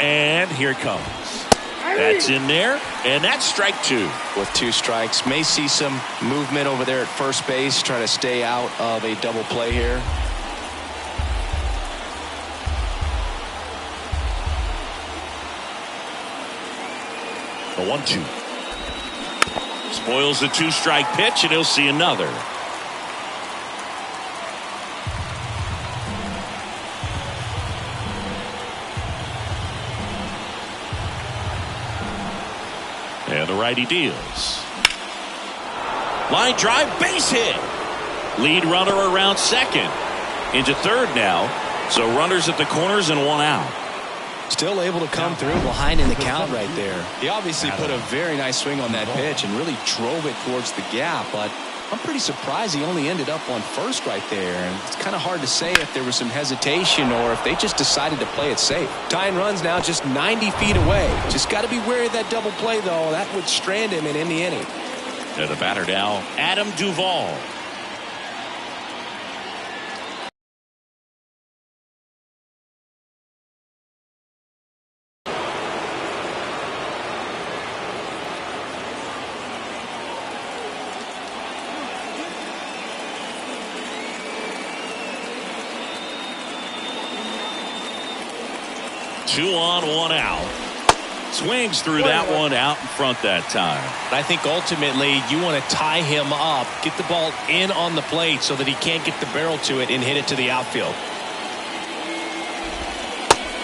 And here it comes. That's in there, and that's strike two. With two strikes, may see some movement over there at first base, try to stay out of a double play here. The 1-2. Spoils the two-strike pitch, and he'll see another. And the righty deals. Line drive, base hit. Lead runner around second. Into third now. So runners at the corners and one out. Still able to come through behind in the count right there. He obviously put a very nice swing on that pitch and really drove it towards the gap, but I'm pretty surprised he only ended up on first right there. And it's kind of hard to say if there was some hesitation or if they just decided to play it safe. Tying runs now just 90 feet away. Just got to be wary of that double play, though. That would strand him and end the inning. And the batter now, Adam Duvall. Two on, one out. Swings through that one out in front that time. I think ultimately you want to tie him up, get the ball in on the plate so that he can't get the barrel to it and hit it to the outfield.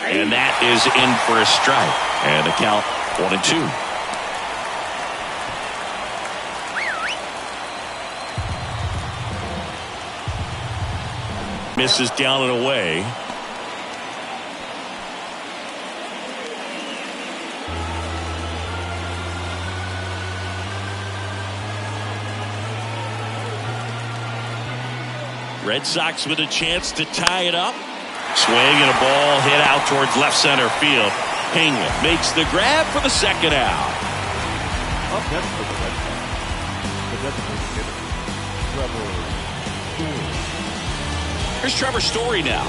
And that is in for a strike. And the count 1-2. Misses down and away. Red Sox with a chance to tie it up. Swing and a ball hit out towards left center field. Pena makes the grab for the second out. Up next for the Red Sox, the designated hitter, Trevor Story. Here's Trevor Story now.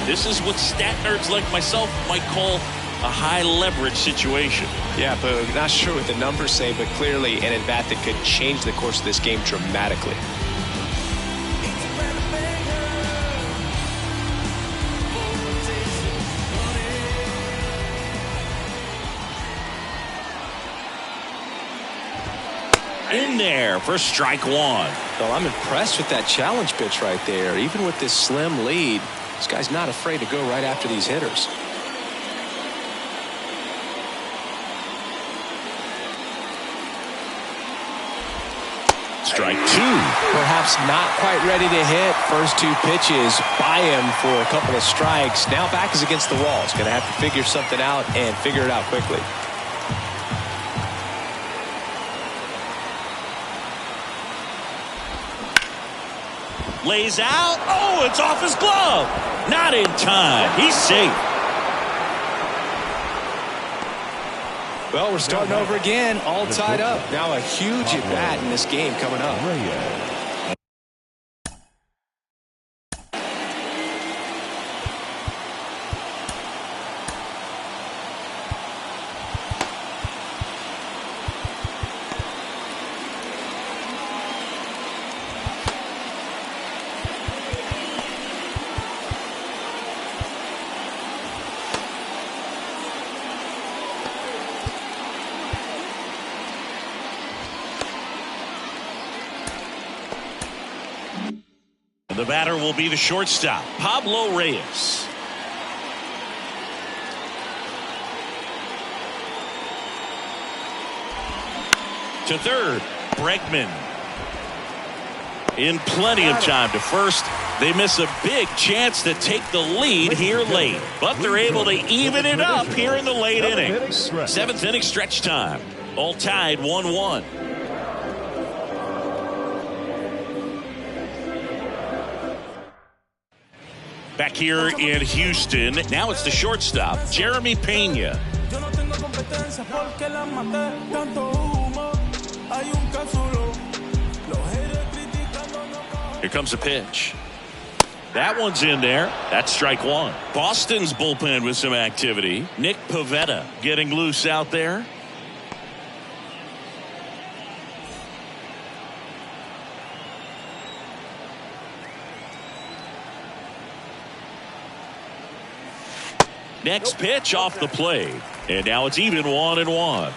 This is what stat nerds like myself might call a high leverage situation. Yeah, but not sure what the numbers say, but clearly an at-bat that could change the course of this game dramatically. In there for strike one. Well, I'm impressed with that challenge pitch right there. Even with this slim lead, this guy's not afraid to go right after these hitters. Strike two. Perhaps not quite ready to hit. First two pitches by him for a couple of strikes. Now back is against the wall. He's going to have to figure something out and figure it out quickly. Lays out. Oh, it's off his glove. Not in time. He's safe. Well, we're starting over again, all tied up. Now a huge at-bat in this game coming up. The batter will be the shortstop, Pablo Reyes. To third, Bregman. In plenty of time to first. They miss a big chance to take the lead here late, but they're able to even it up here in the late innings. 7th inning stretch time. All tied 1-1. Back here in Houston, now it's the shortstop, Jeremy Pena. Here comes a pitch. That one's in there. That's strike one. Boston's bullpen with some activity. Nick Pivetta getting loose out there. Next pitch off the plate. And now it's even 1-1.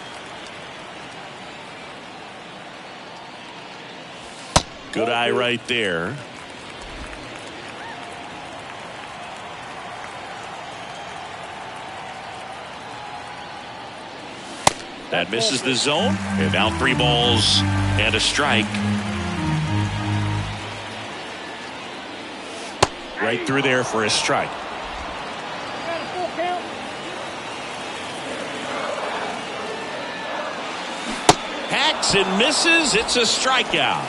Good eye right there. That misses the zone. And now 3 balls and a strike. Right through there for a strike. Hacks and misses. It's a strikeout.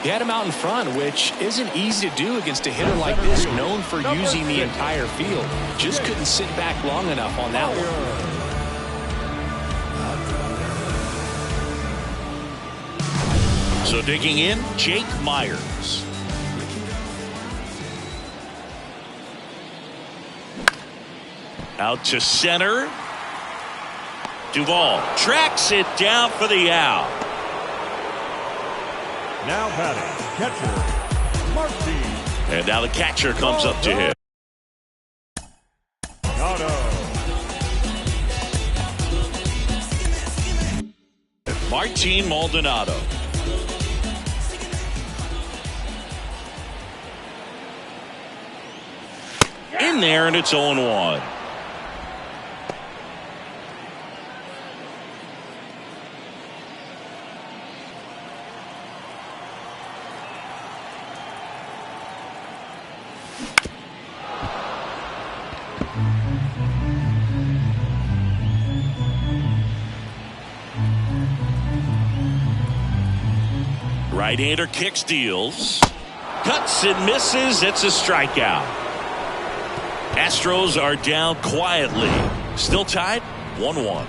He had him out in front, which isn't easy to do against a hitter like this, known for using the entire field. Just couldn't sit back long enough on that one. So digging in, Jake Myers. Out to center. Duvall tracks it down for the out. Now batting, catcher, Martin. And now the catcher comes up to him. Martin Maldonado. In there, and it's 0-1. Right-hander kicks, deals. Cuts and misses. It's a strikeout. Astros are down quietly. Still tied 1-1.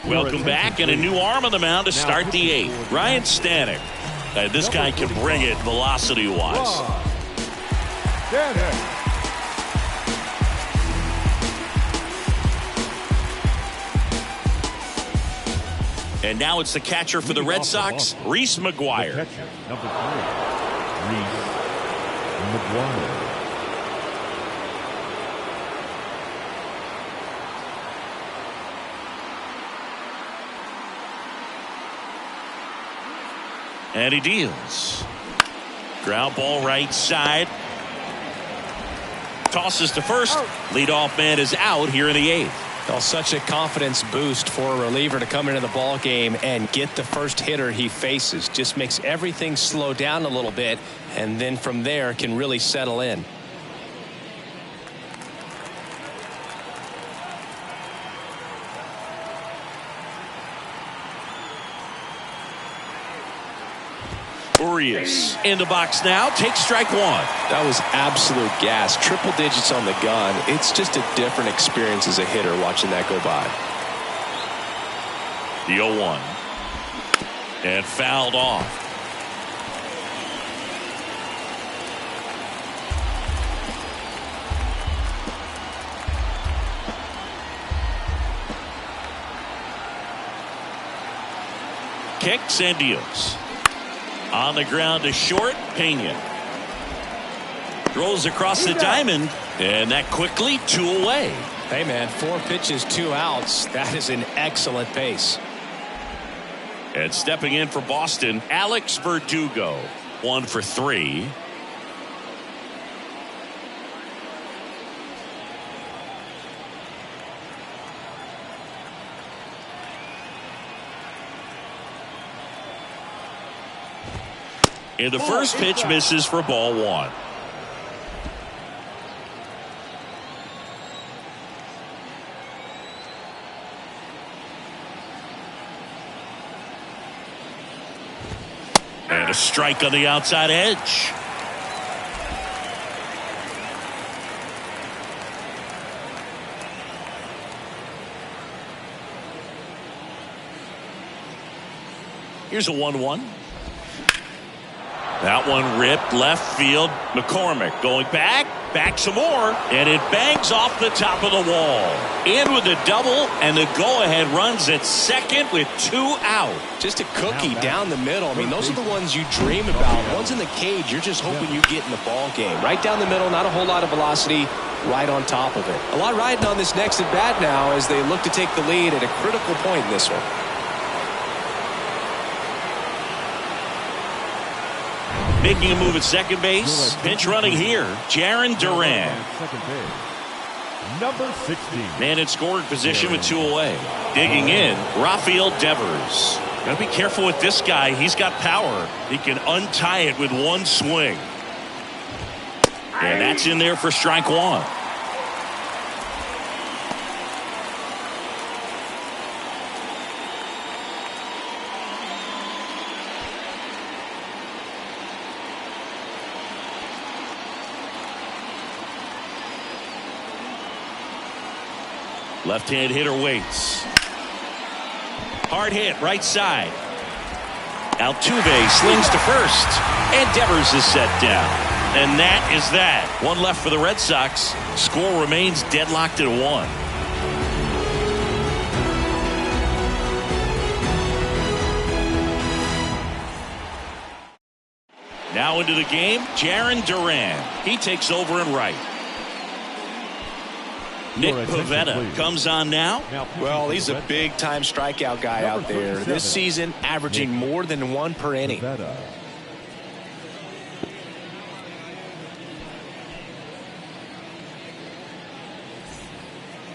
Welcome back, and a new arm on the mound to start the 8th. Ryan Stanek. This guy can bring it velocity-wise. And now it's the catcher for the Red Sox, Reese McGuire. Number 3, Reese McGuire. And he deals. Ground ball right side. Tosses to first. Leadoff man is out here in the 8th. Well, such a confidence boost for a reliever to come into the ball game and get the first hitter he faces. Just makes everything slow down a little bit, and then from there can really settle in. Urias in the box now, takes strike one. That was absolute gas. Triple digits on the gun. It's just a different experience as a hitter watching that go by. The 0-1. And fouled off. Kicks and deals. On the ground to short, Pena. Throws across the diamond, and that quickly 2 away. Hey, man, 4 pitches, 2 outs. That is an excellent pace. And stepping in for Boston, Alex Verdugo. 1 for 3. And the first pitch misses for ball 1. And a strike on the outside edge. Here's a 1-1. That one ripped left field. McCormick going back some more, and it bangs off the top of the wall. In with a double, and the go-ahead runs at second with 2 out. Just a cookie down the middle. I mean, those are the ones you dream about. Ones in the cage, you're just hoping you get in the ball game. Right down the middle, not a whole lot of velocity, right on top of it. A lot riding on this next at bat now as they look to take the lead at a critical point in this one. Making a move at second base. Pinch running here. Jaron Duran. Number 16. Man in scoring position with 2 away. Digging in, Rafael Devers. Got to be careful with this guy. He's got power. He can untie it with 1 swing. And that's in there for strike 1. Left-hand hitter waits. Hard hit right side. Altuve slings to first, and Devers is set down. And that is that. 1 left for the Red Sox. Score remains deadlocked at 1. Now into the game, Jaron Duran. He takes over in right. Nick Pivetta comes on now. Well, he's a big-time strikeout guy out there. This season, averaging more than 1 per inning.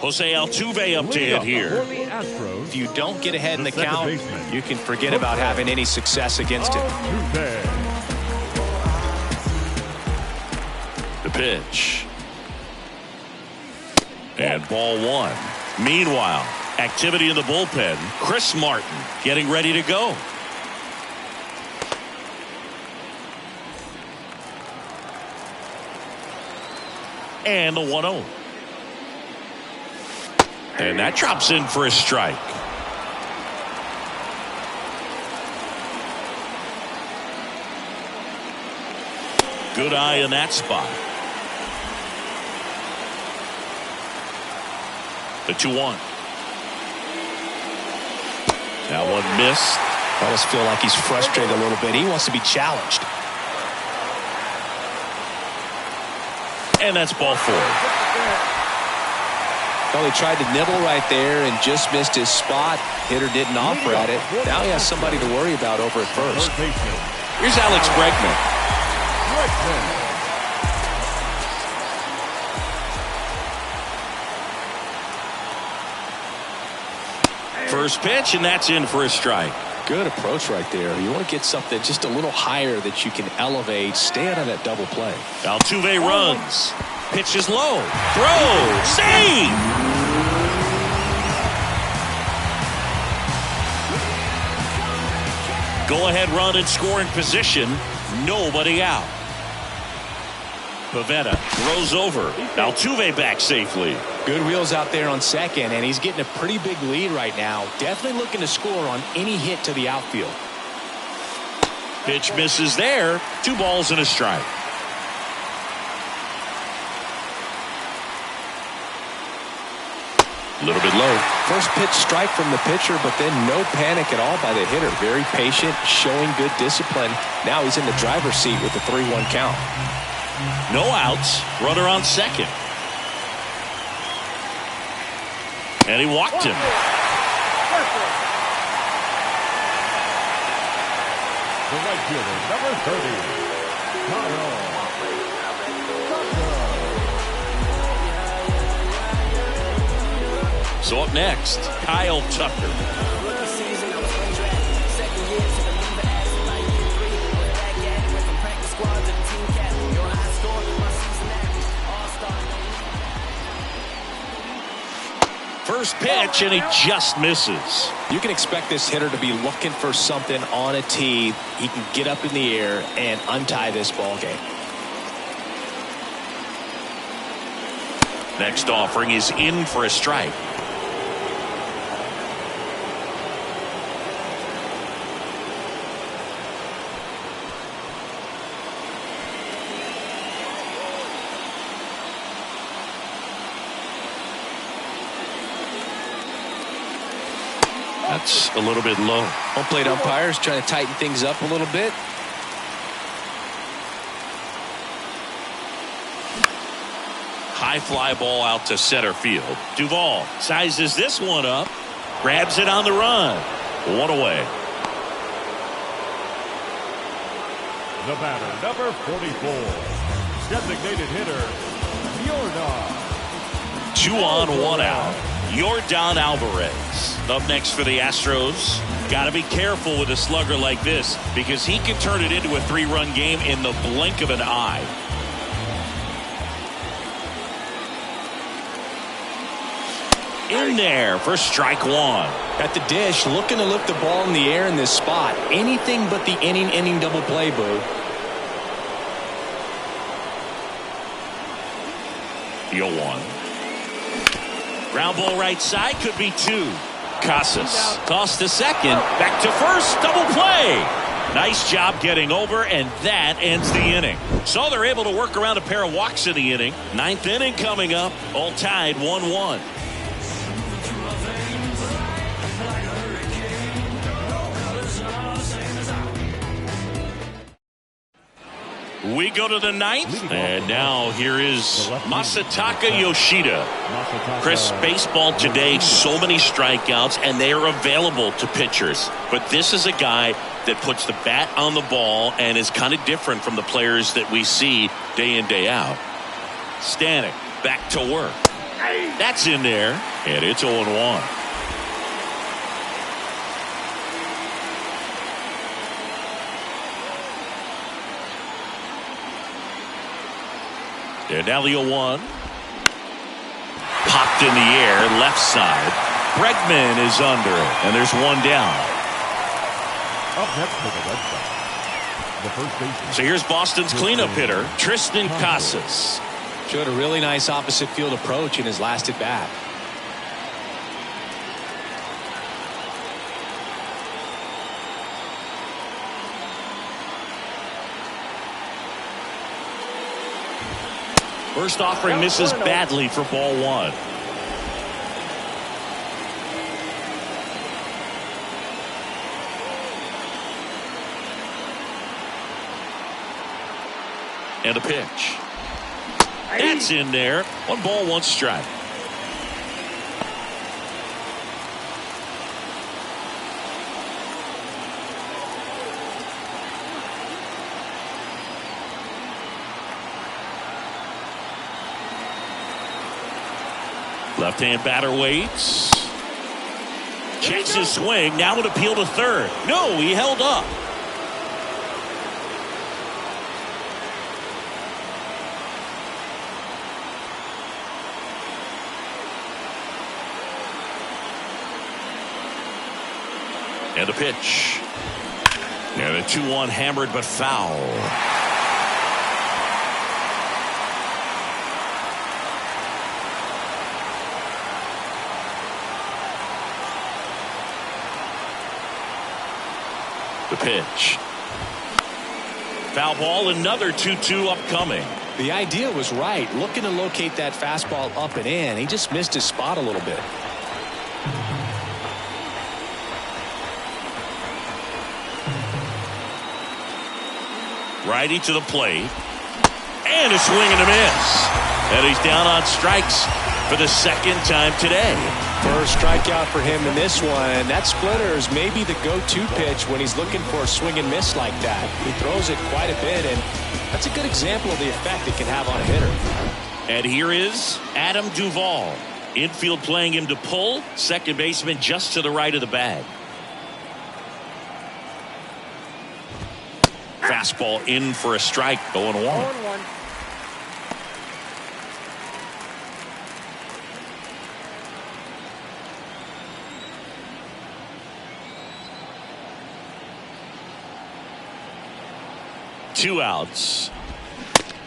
Jose Altuve up to hit here. If you don't get ahead in the count, you can forget about having any success against it. The pitch. And ball 1. Meanwhile, activity in the bullpen. Chris Martin getting ready to go. And the 1-0. And that drops in for a strike. Good eye in that spot. The 2-1. That one missed. I almost feel like he's frustrated a little bit. He wants to be challenged. And that's ball 4. Well, he tried to nibble right there and just missed his spot. Hitter didn't offer at it. Now he has somebody to worry about over at first. Here's Alex Bregman. first pitch, and that's in for a strike. Good approach right there. You want to get something just a little higher that you can elevate. Stay out of that double play. Altuve runs. Pitches low. Throw. Save! Go-ahead run in scoring position. Nobody out. Pivetta throws over. Altuve back safely. Good wheels out there on second, and he's getting a pretty big lead right now. Definitely looking to score on any hit to the outfield. Pitch misses there. 2 balls and a strike. A little bit low. First pitch strike from the pitcher, but then no panic at all by the hitter. Very patient, showing good discipline. Now he's in the driver's seat with the 3-1 count. No outs. Runner on second. And he walked him. The right fielder, number 30, Kyle. So up next, Kyle Tucker. Rookie season, I was undrafted. Second year, took a leave of absence. By year 3, I was back at it. Went from practice squad to the team captain. Your high score, my season average. All-star. First pitch, and he just misses. You can expect this hitter to be looking for something on a tee. He can get up in the air and untie this ball game. Next offering is in for a strike. That's a little bit low. Home plate umpires trying to tighten things up a little bit. High fly ball out to center field. Duvall sizes this one up. Grabs it on the run. 1 away. The batter, number 44, designated hitter, Yordan. 2 on, 1 out. Yordan Alvarez. Up next for the Astros. Got to be careful with a slugger like this because he can turn it into a 3-run game in the blink of an eye. In there for strike 1. At the dish, looking to lift the ball in the air in this spot. Anything but the inning double play, Boo. The 0-1. Ground ball right side, could be 2. Casas tossed to second, back to first, double play. Nice job getting over, and that ends the inning. So they're able to work around a pair of walks in the inning. 9th inning coming up, all tied 1-1. We go to the 9th, and now here is Masataka Yoshida. Chris, baseball today, so many strikeouts, and they are available to pitchers. But this is a guy that puts the bat on the ball and is kind of different from the players that we see day in, day out. Stanek back to work. That's in there, and it's 0-1. And now the 0-1. Popped in the air, left side. Bregman is under it, and there's 1 down. Up next for the Red Sox, the first baseman. So here's Boston's cleanup hitter, Tristan Casas. Showed a really nice opposite field approach in his last at bat. First offering misses badly for ball 1. And a pitch. That's in there. 1 ball, 1 strike. Left-hand batter waits. Checks his swing. Now an appeal to third. No, he held up. And a pitch. And a 2-1 hammered but foul. The pitch. Foul ball, another 2-2 upcoming. The idea was right, looking to locate that fastball up and in. He just missed his spot a little bit. Righty to the plate. And a swing and a miss. And he's down on strikes for the second time today. First strikeout for him in this one. That splitter is maybe the go-to pitch when he's looking for a swing and miss like that. He throws it quite a bit, and that's a good example of the effect it can have on a hitter. And here is Adam Duvall. Infield playing him to pull. Second baseman just to the right of the bag. Fastball in for a strike. 0-1. 0-1. Two outs.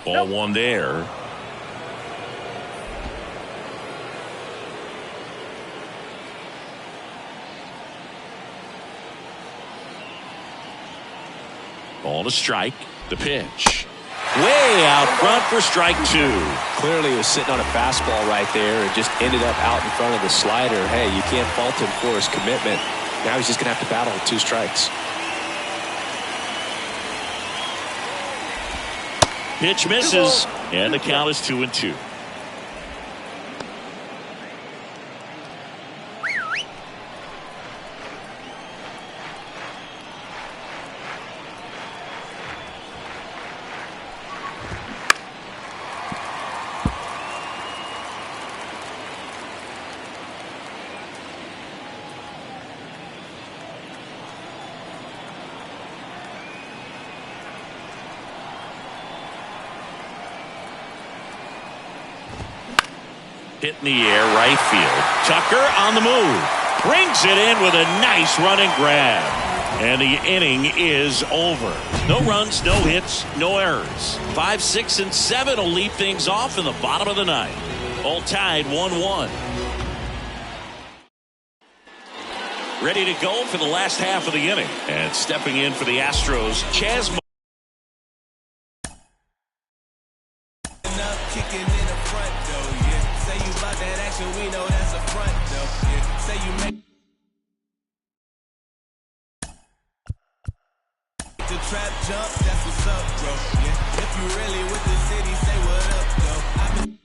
Ball one there. Ball to strike. The pitch. Way out front for strike two. Clearly he was sitting on a fastball right there and just ended up out in front of the slider. Hey, you can't fault him for his commitment. Now he's just going to have to battle with 2 strikes. Pitch misses, and the count is 2-2. Hit in the air, right field. Tucker on the move. Brings it in with a nice running grab. And the inning is over. No runs, no hits, no errors. 5, 6, and 7 will lead things off in the bottom of the ninth. All tied 1-1. Ready to go for the last half of the inning. And stepping in for the Astros, Chas. Kicking in the front door, yeah. Say you about that action, we know that's a front door, yeah. Say you make the trap jump, that's what's up, bro, yeah. If you really with the city, say what up, though. I've been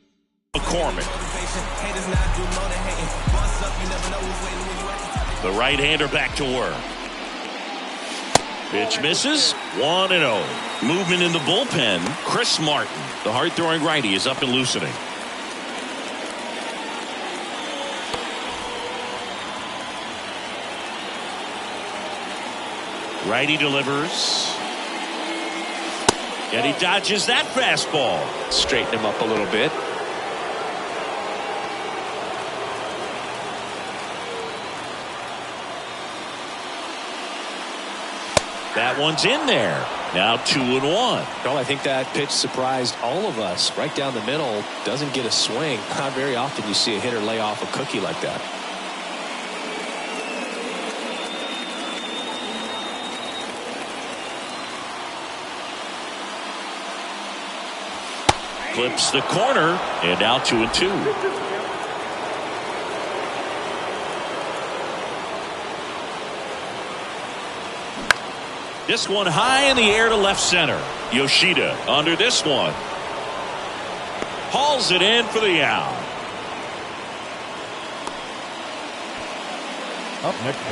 McCormick. Haters not do more than hating. Boss up, you never know who's waiting when you at the top. The right-hander back to work. Pitch misses. 1-0. Movement in the bullpen. Chris Martin, the hard-throwing righty, is up and loosening. Righty delivers. And he dodges that fastball. Straighten him up a little bit. That one's in there. Now 2-1. Well, I think that pitch surprised all of us. Right down the middle, doesn't get a swing. Not very often you see a hitter lay off a cookie like that. Clips the corner, and now 2-2. This one high in the air to left center. Yoshida under this one. Hauls it in for the out. Up next to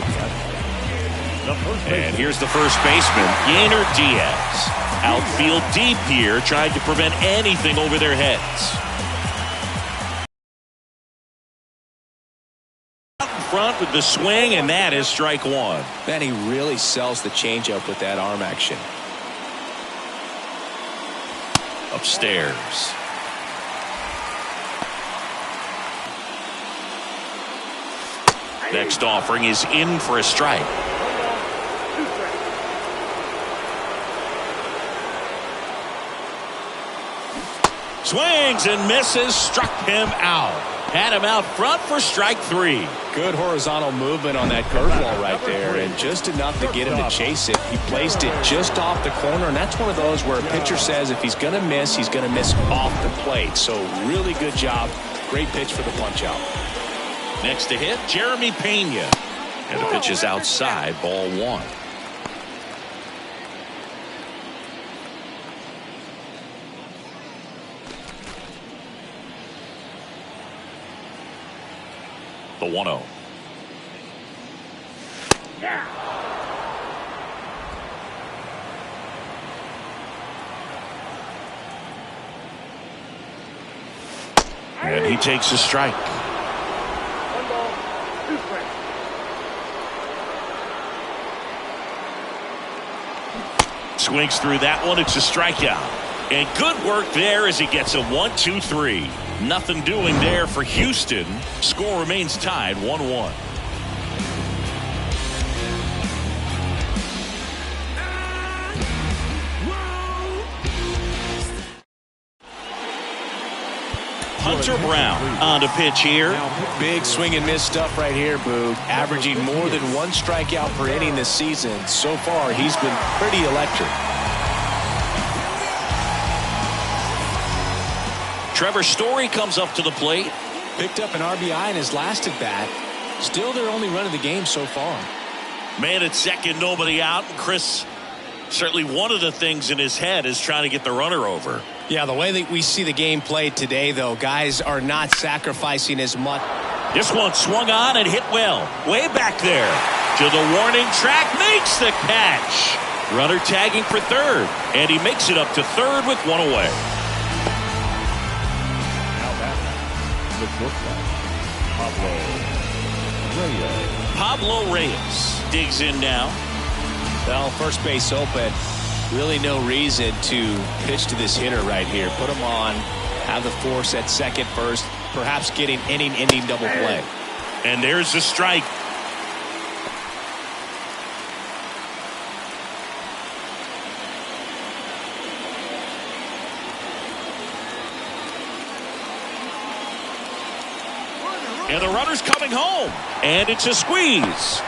the first baseman. And here's the first baseman, Yainer Diaz. Outfield deep here, trying to prevent anything over their heads. front with the swing, and that is strike one. Man, he really sells the changeup with that arm action. Upstairs. Next offering is in for a strike. Swings and misses, struck him out. Had him out front for strike three. Good horizontal movement on that curveball right there, and just enough to get him to chase it. He placed it just off the corner, and that's one of those where a pitcher says if he's going to miss, he's going to miss off the plate. So really good job. Great pitch for the punch out. Next to hit, Jeremy Pena. And the pitch is outside, ball one. The 1-0. And he takes a strike. 1 ball, 2 strikes. Swings through that one. It's a strikeout. And good work there as he gets a 1-2-3. Nothing doing there for Houston. Score remains tied 1-1. Hunter Brown on to pitch here. Big swing and miss stuff right here, Boog. Averaging more than 1 strikeout per inning this season. So far, he's been pretty electric. Trevor Story comes up to the plate. Picked up an RBI in his last at bat. Still their only run of the game so far. Man at second, nobody out. And Chris, certainly one of the things in his head is trying to get the runner over. Yeah, the way that we see the game played today, though, guys are not sacrificing as much. This one swung on and hit well. Way back there to the warning track. Makes the catch. Runner tagging for third. And he makes it up to third with one away. Pablo Reyes digs in now. Well, first base open. Really no reason to pitch to this hitter right here. Put him on. Have the force at second, first. Perhaps getting inning-ending double play. And there's the strike. And the runner's coming home. And it's a squeeze.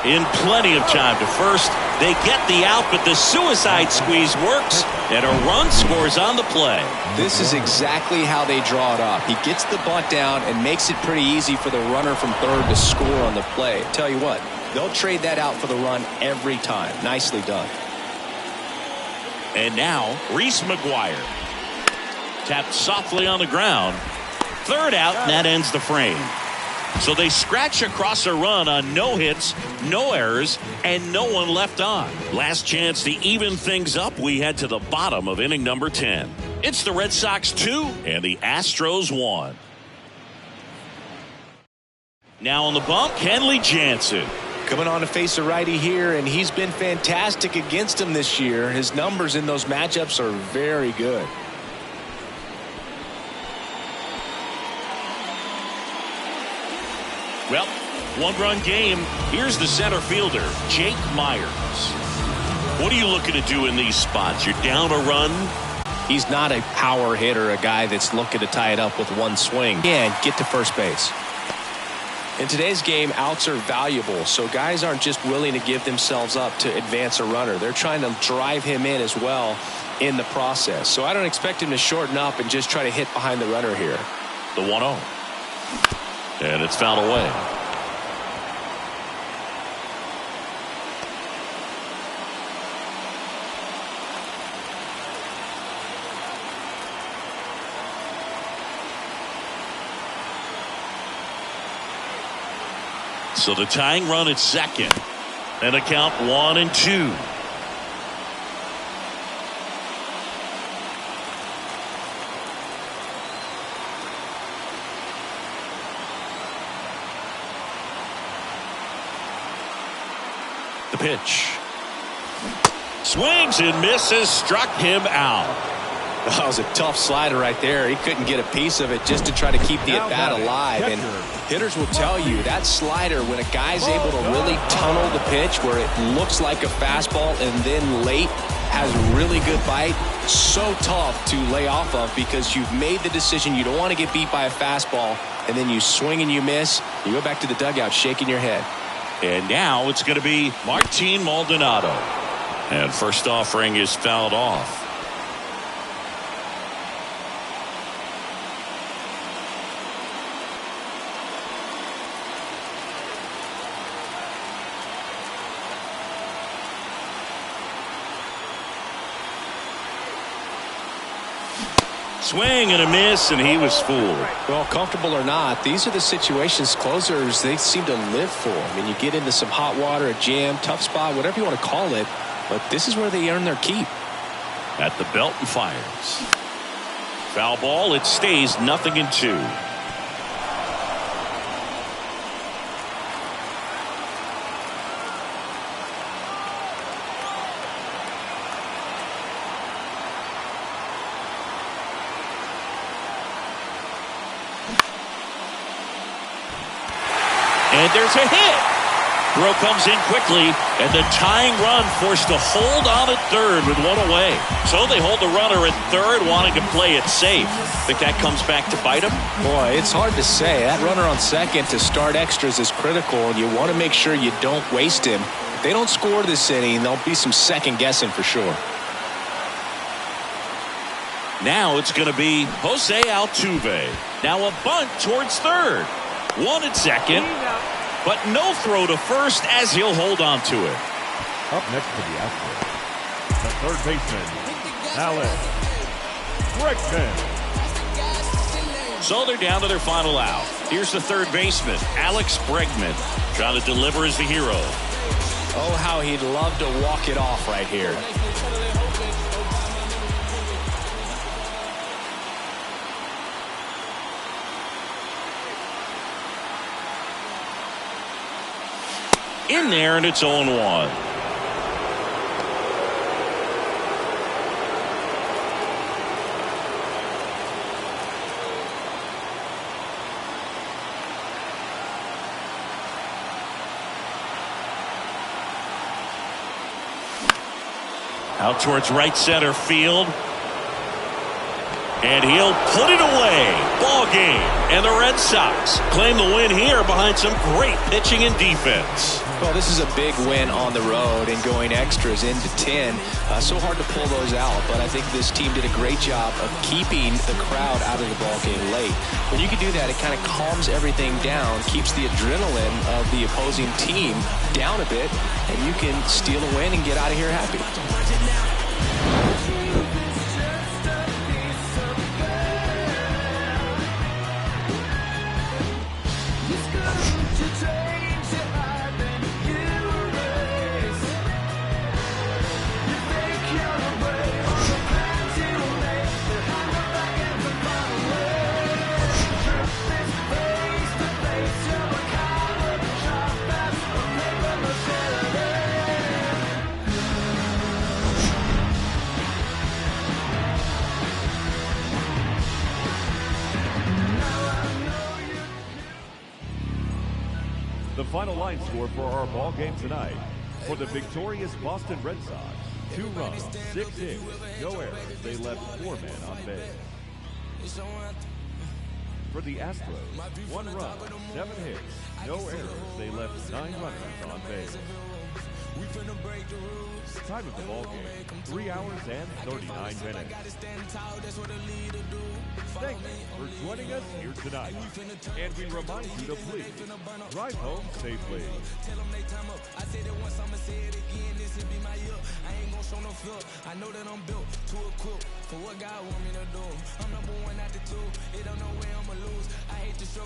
In plenty of time to first. They get the out, but the suicide squeeze works. And a run scores on the play. This is exactly how they draw it up. He gets the bunt down and makes it pretty easy for the runner from third to score on the play. Tell you what, they'll trade that out for the run every time. Nicely done. And now, Reese McGuire. Tapped softly on the ground. Third out, and that ends the frame. So they scratch across a run on no hits, no errors, and no one left on. Last chance to even things up. We head to the bottom of inning number 10. It's the Red Sox 2 and the Astros 1. Now on the bump, Kenley Jansen. Coming on to face a righty here, and he's been fantastic against him this year. His numbers in those matchups are very good. Well, one-run game. Here's the center fielder, Jake Myers. What are you looking to do in these spots? You're down a run. He's not a power hitter, a guy that's looking to tie it up with one swing and get to first base. In today's game, outs are valuable, so guys aren't just willing to give themselves up to advance a runner. They're trying to drive him in as well in the process. So I don't expect him to shorten up and just try to hit behind the runner here. The 1-0. And it's fouled away. So the tying run at second. And a count 1-2. The pitch. Swings and misses, struck him out. That was a tough slider right there. He couldn't get a piece of it just to try to keep the at-bat alive. And hitters will tell you that slider, when a guy's able to really tunnel the pitch where it looks like a fastball and then late has really good bite, so tough to lay off of because you've made the decision you don't want to get beat by a fastball, and then you swing and you miss. You go back to the dugout shaking your head. And now it's going to be Martin Maldonado. And first offering is fouled off. Swing and a miss, and he was fooled. Well, comfortable or not, these are the situations closers they seem to live for. I mean, you get into some hot water, a jam, tough spot, whatever you want to call it, but this is where they earn their keep. At the belt and fires. Foul ball, it stays 0-2. And there's a hit. Throw comes in quickly, and the tying run forced to hold on at third with one away. So they hold the runner at third, wanting to play it safe. Think that comes back to bite them? Boy, it's hard to say. That runner on second to start extras is critical, and you want to make sure you don't waste him. If they don't score this inning, there'll be some second guessing for sure. Now it's going to be Jose Altuve. Now a bunt towards third. One at second, but no throw to first as he'll hold on to it. Up next for the Astros, the third baseman, Alex Bregman. So they're down to their final out. Here's the third baseman, Alex Bregman, trying to deliver as the hero. Oh, how he'd love to walk it off right here. In there, and it's 0-1. Out towards right center field. And he'll put it away. Ball game. And the Red Sox claim the win here behind some great pitching and defense. Well, this is a big win on the road and going extras into 10. So hard to pull those out, but I think this team did a great job of keeping the crowd out of the ball game late. When you can do that, it kind of calms everything down, keeps the adrenaline of the opposing team down a bit, and you can steal a win and get out of here happy. The final line score for our ball game tonight. For the victorious Boston Red Sox, 2 runs, 6 hits, no errors. They left 4 men on base. For the Astros, 1 run, 7 hits, no errors. They left 9 runners on base. Time of the ball game, 3 hours and 39 minutes. Thank you for joining us here tonight. And we remind you to please drive home safely. I know that I'm built to equip for what God want me to do. I'm number 1 out the 2. It don't know where I'ma lose. I hate to struggle.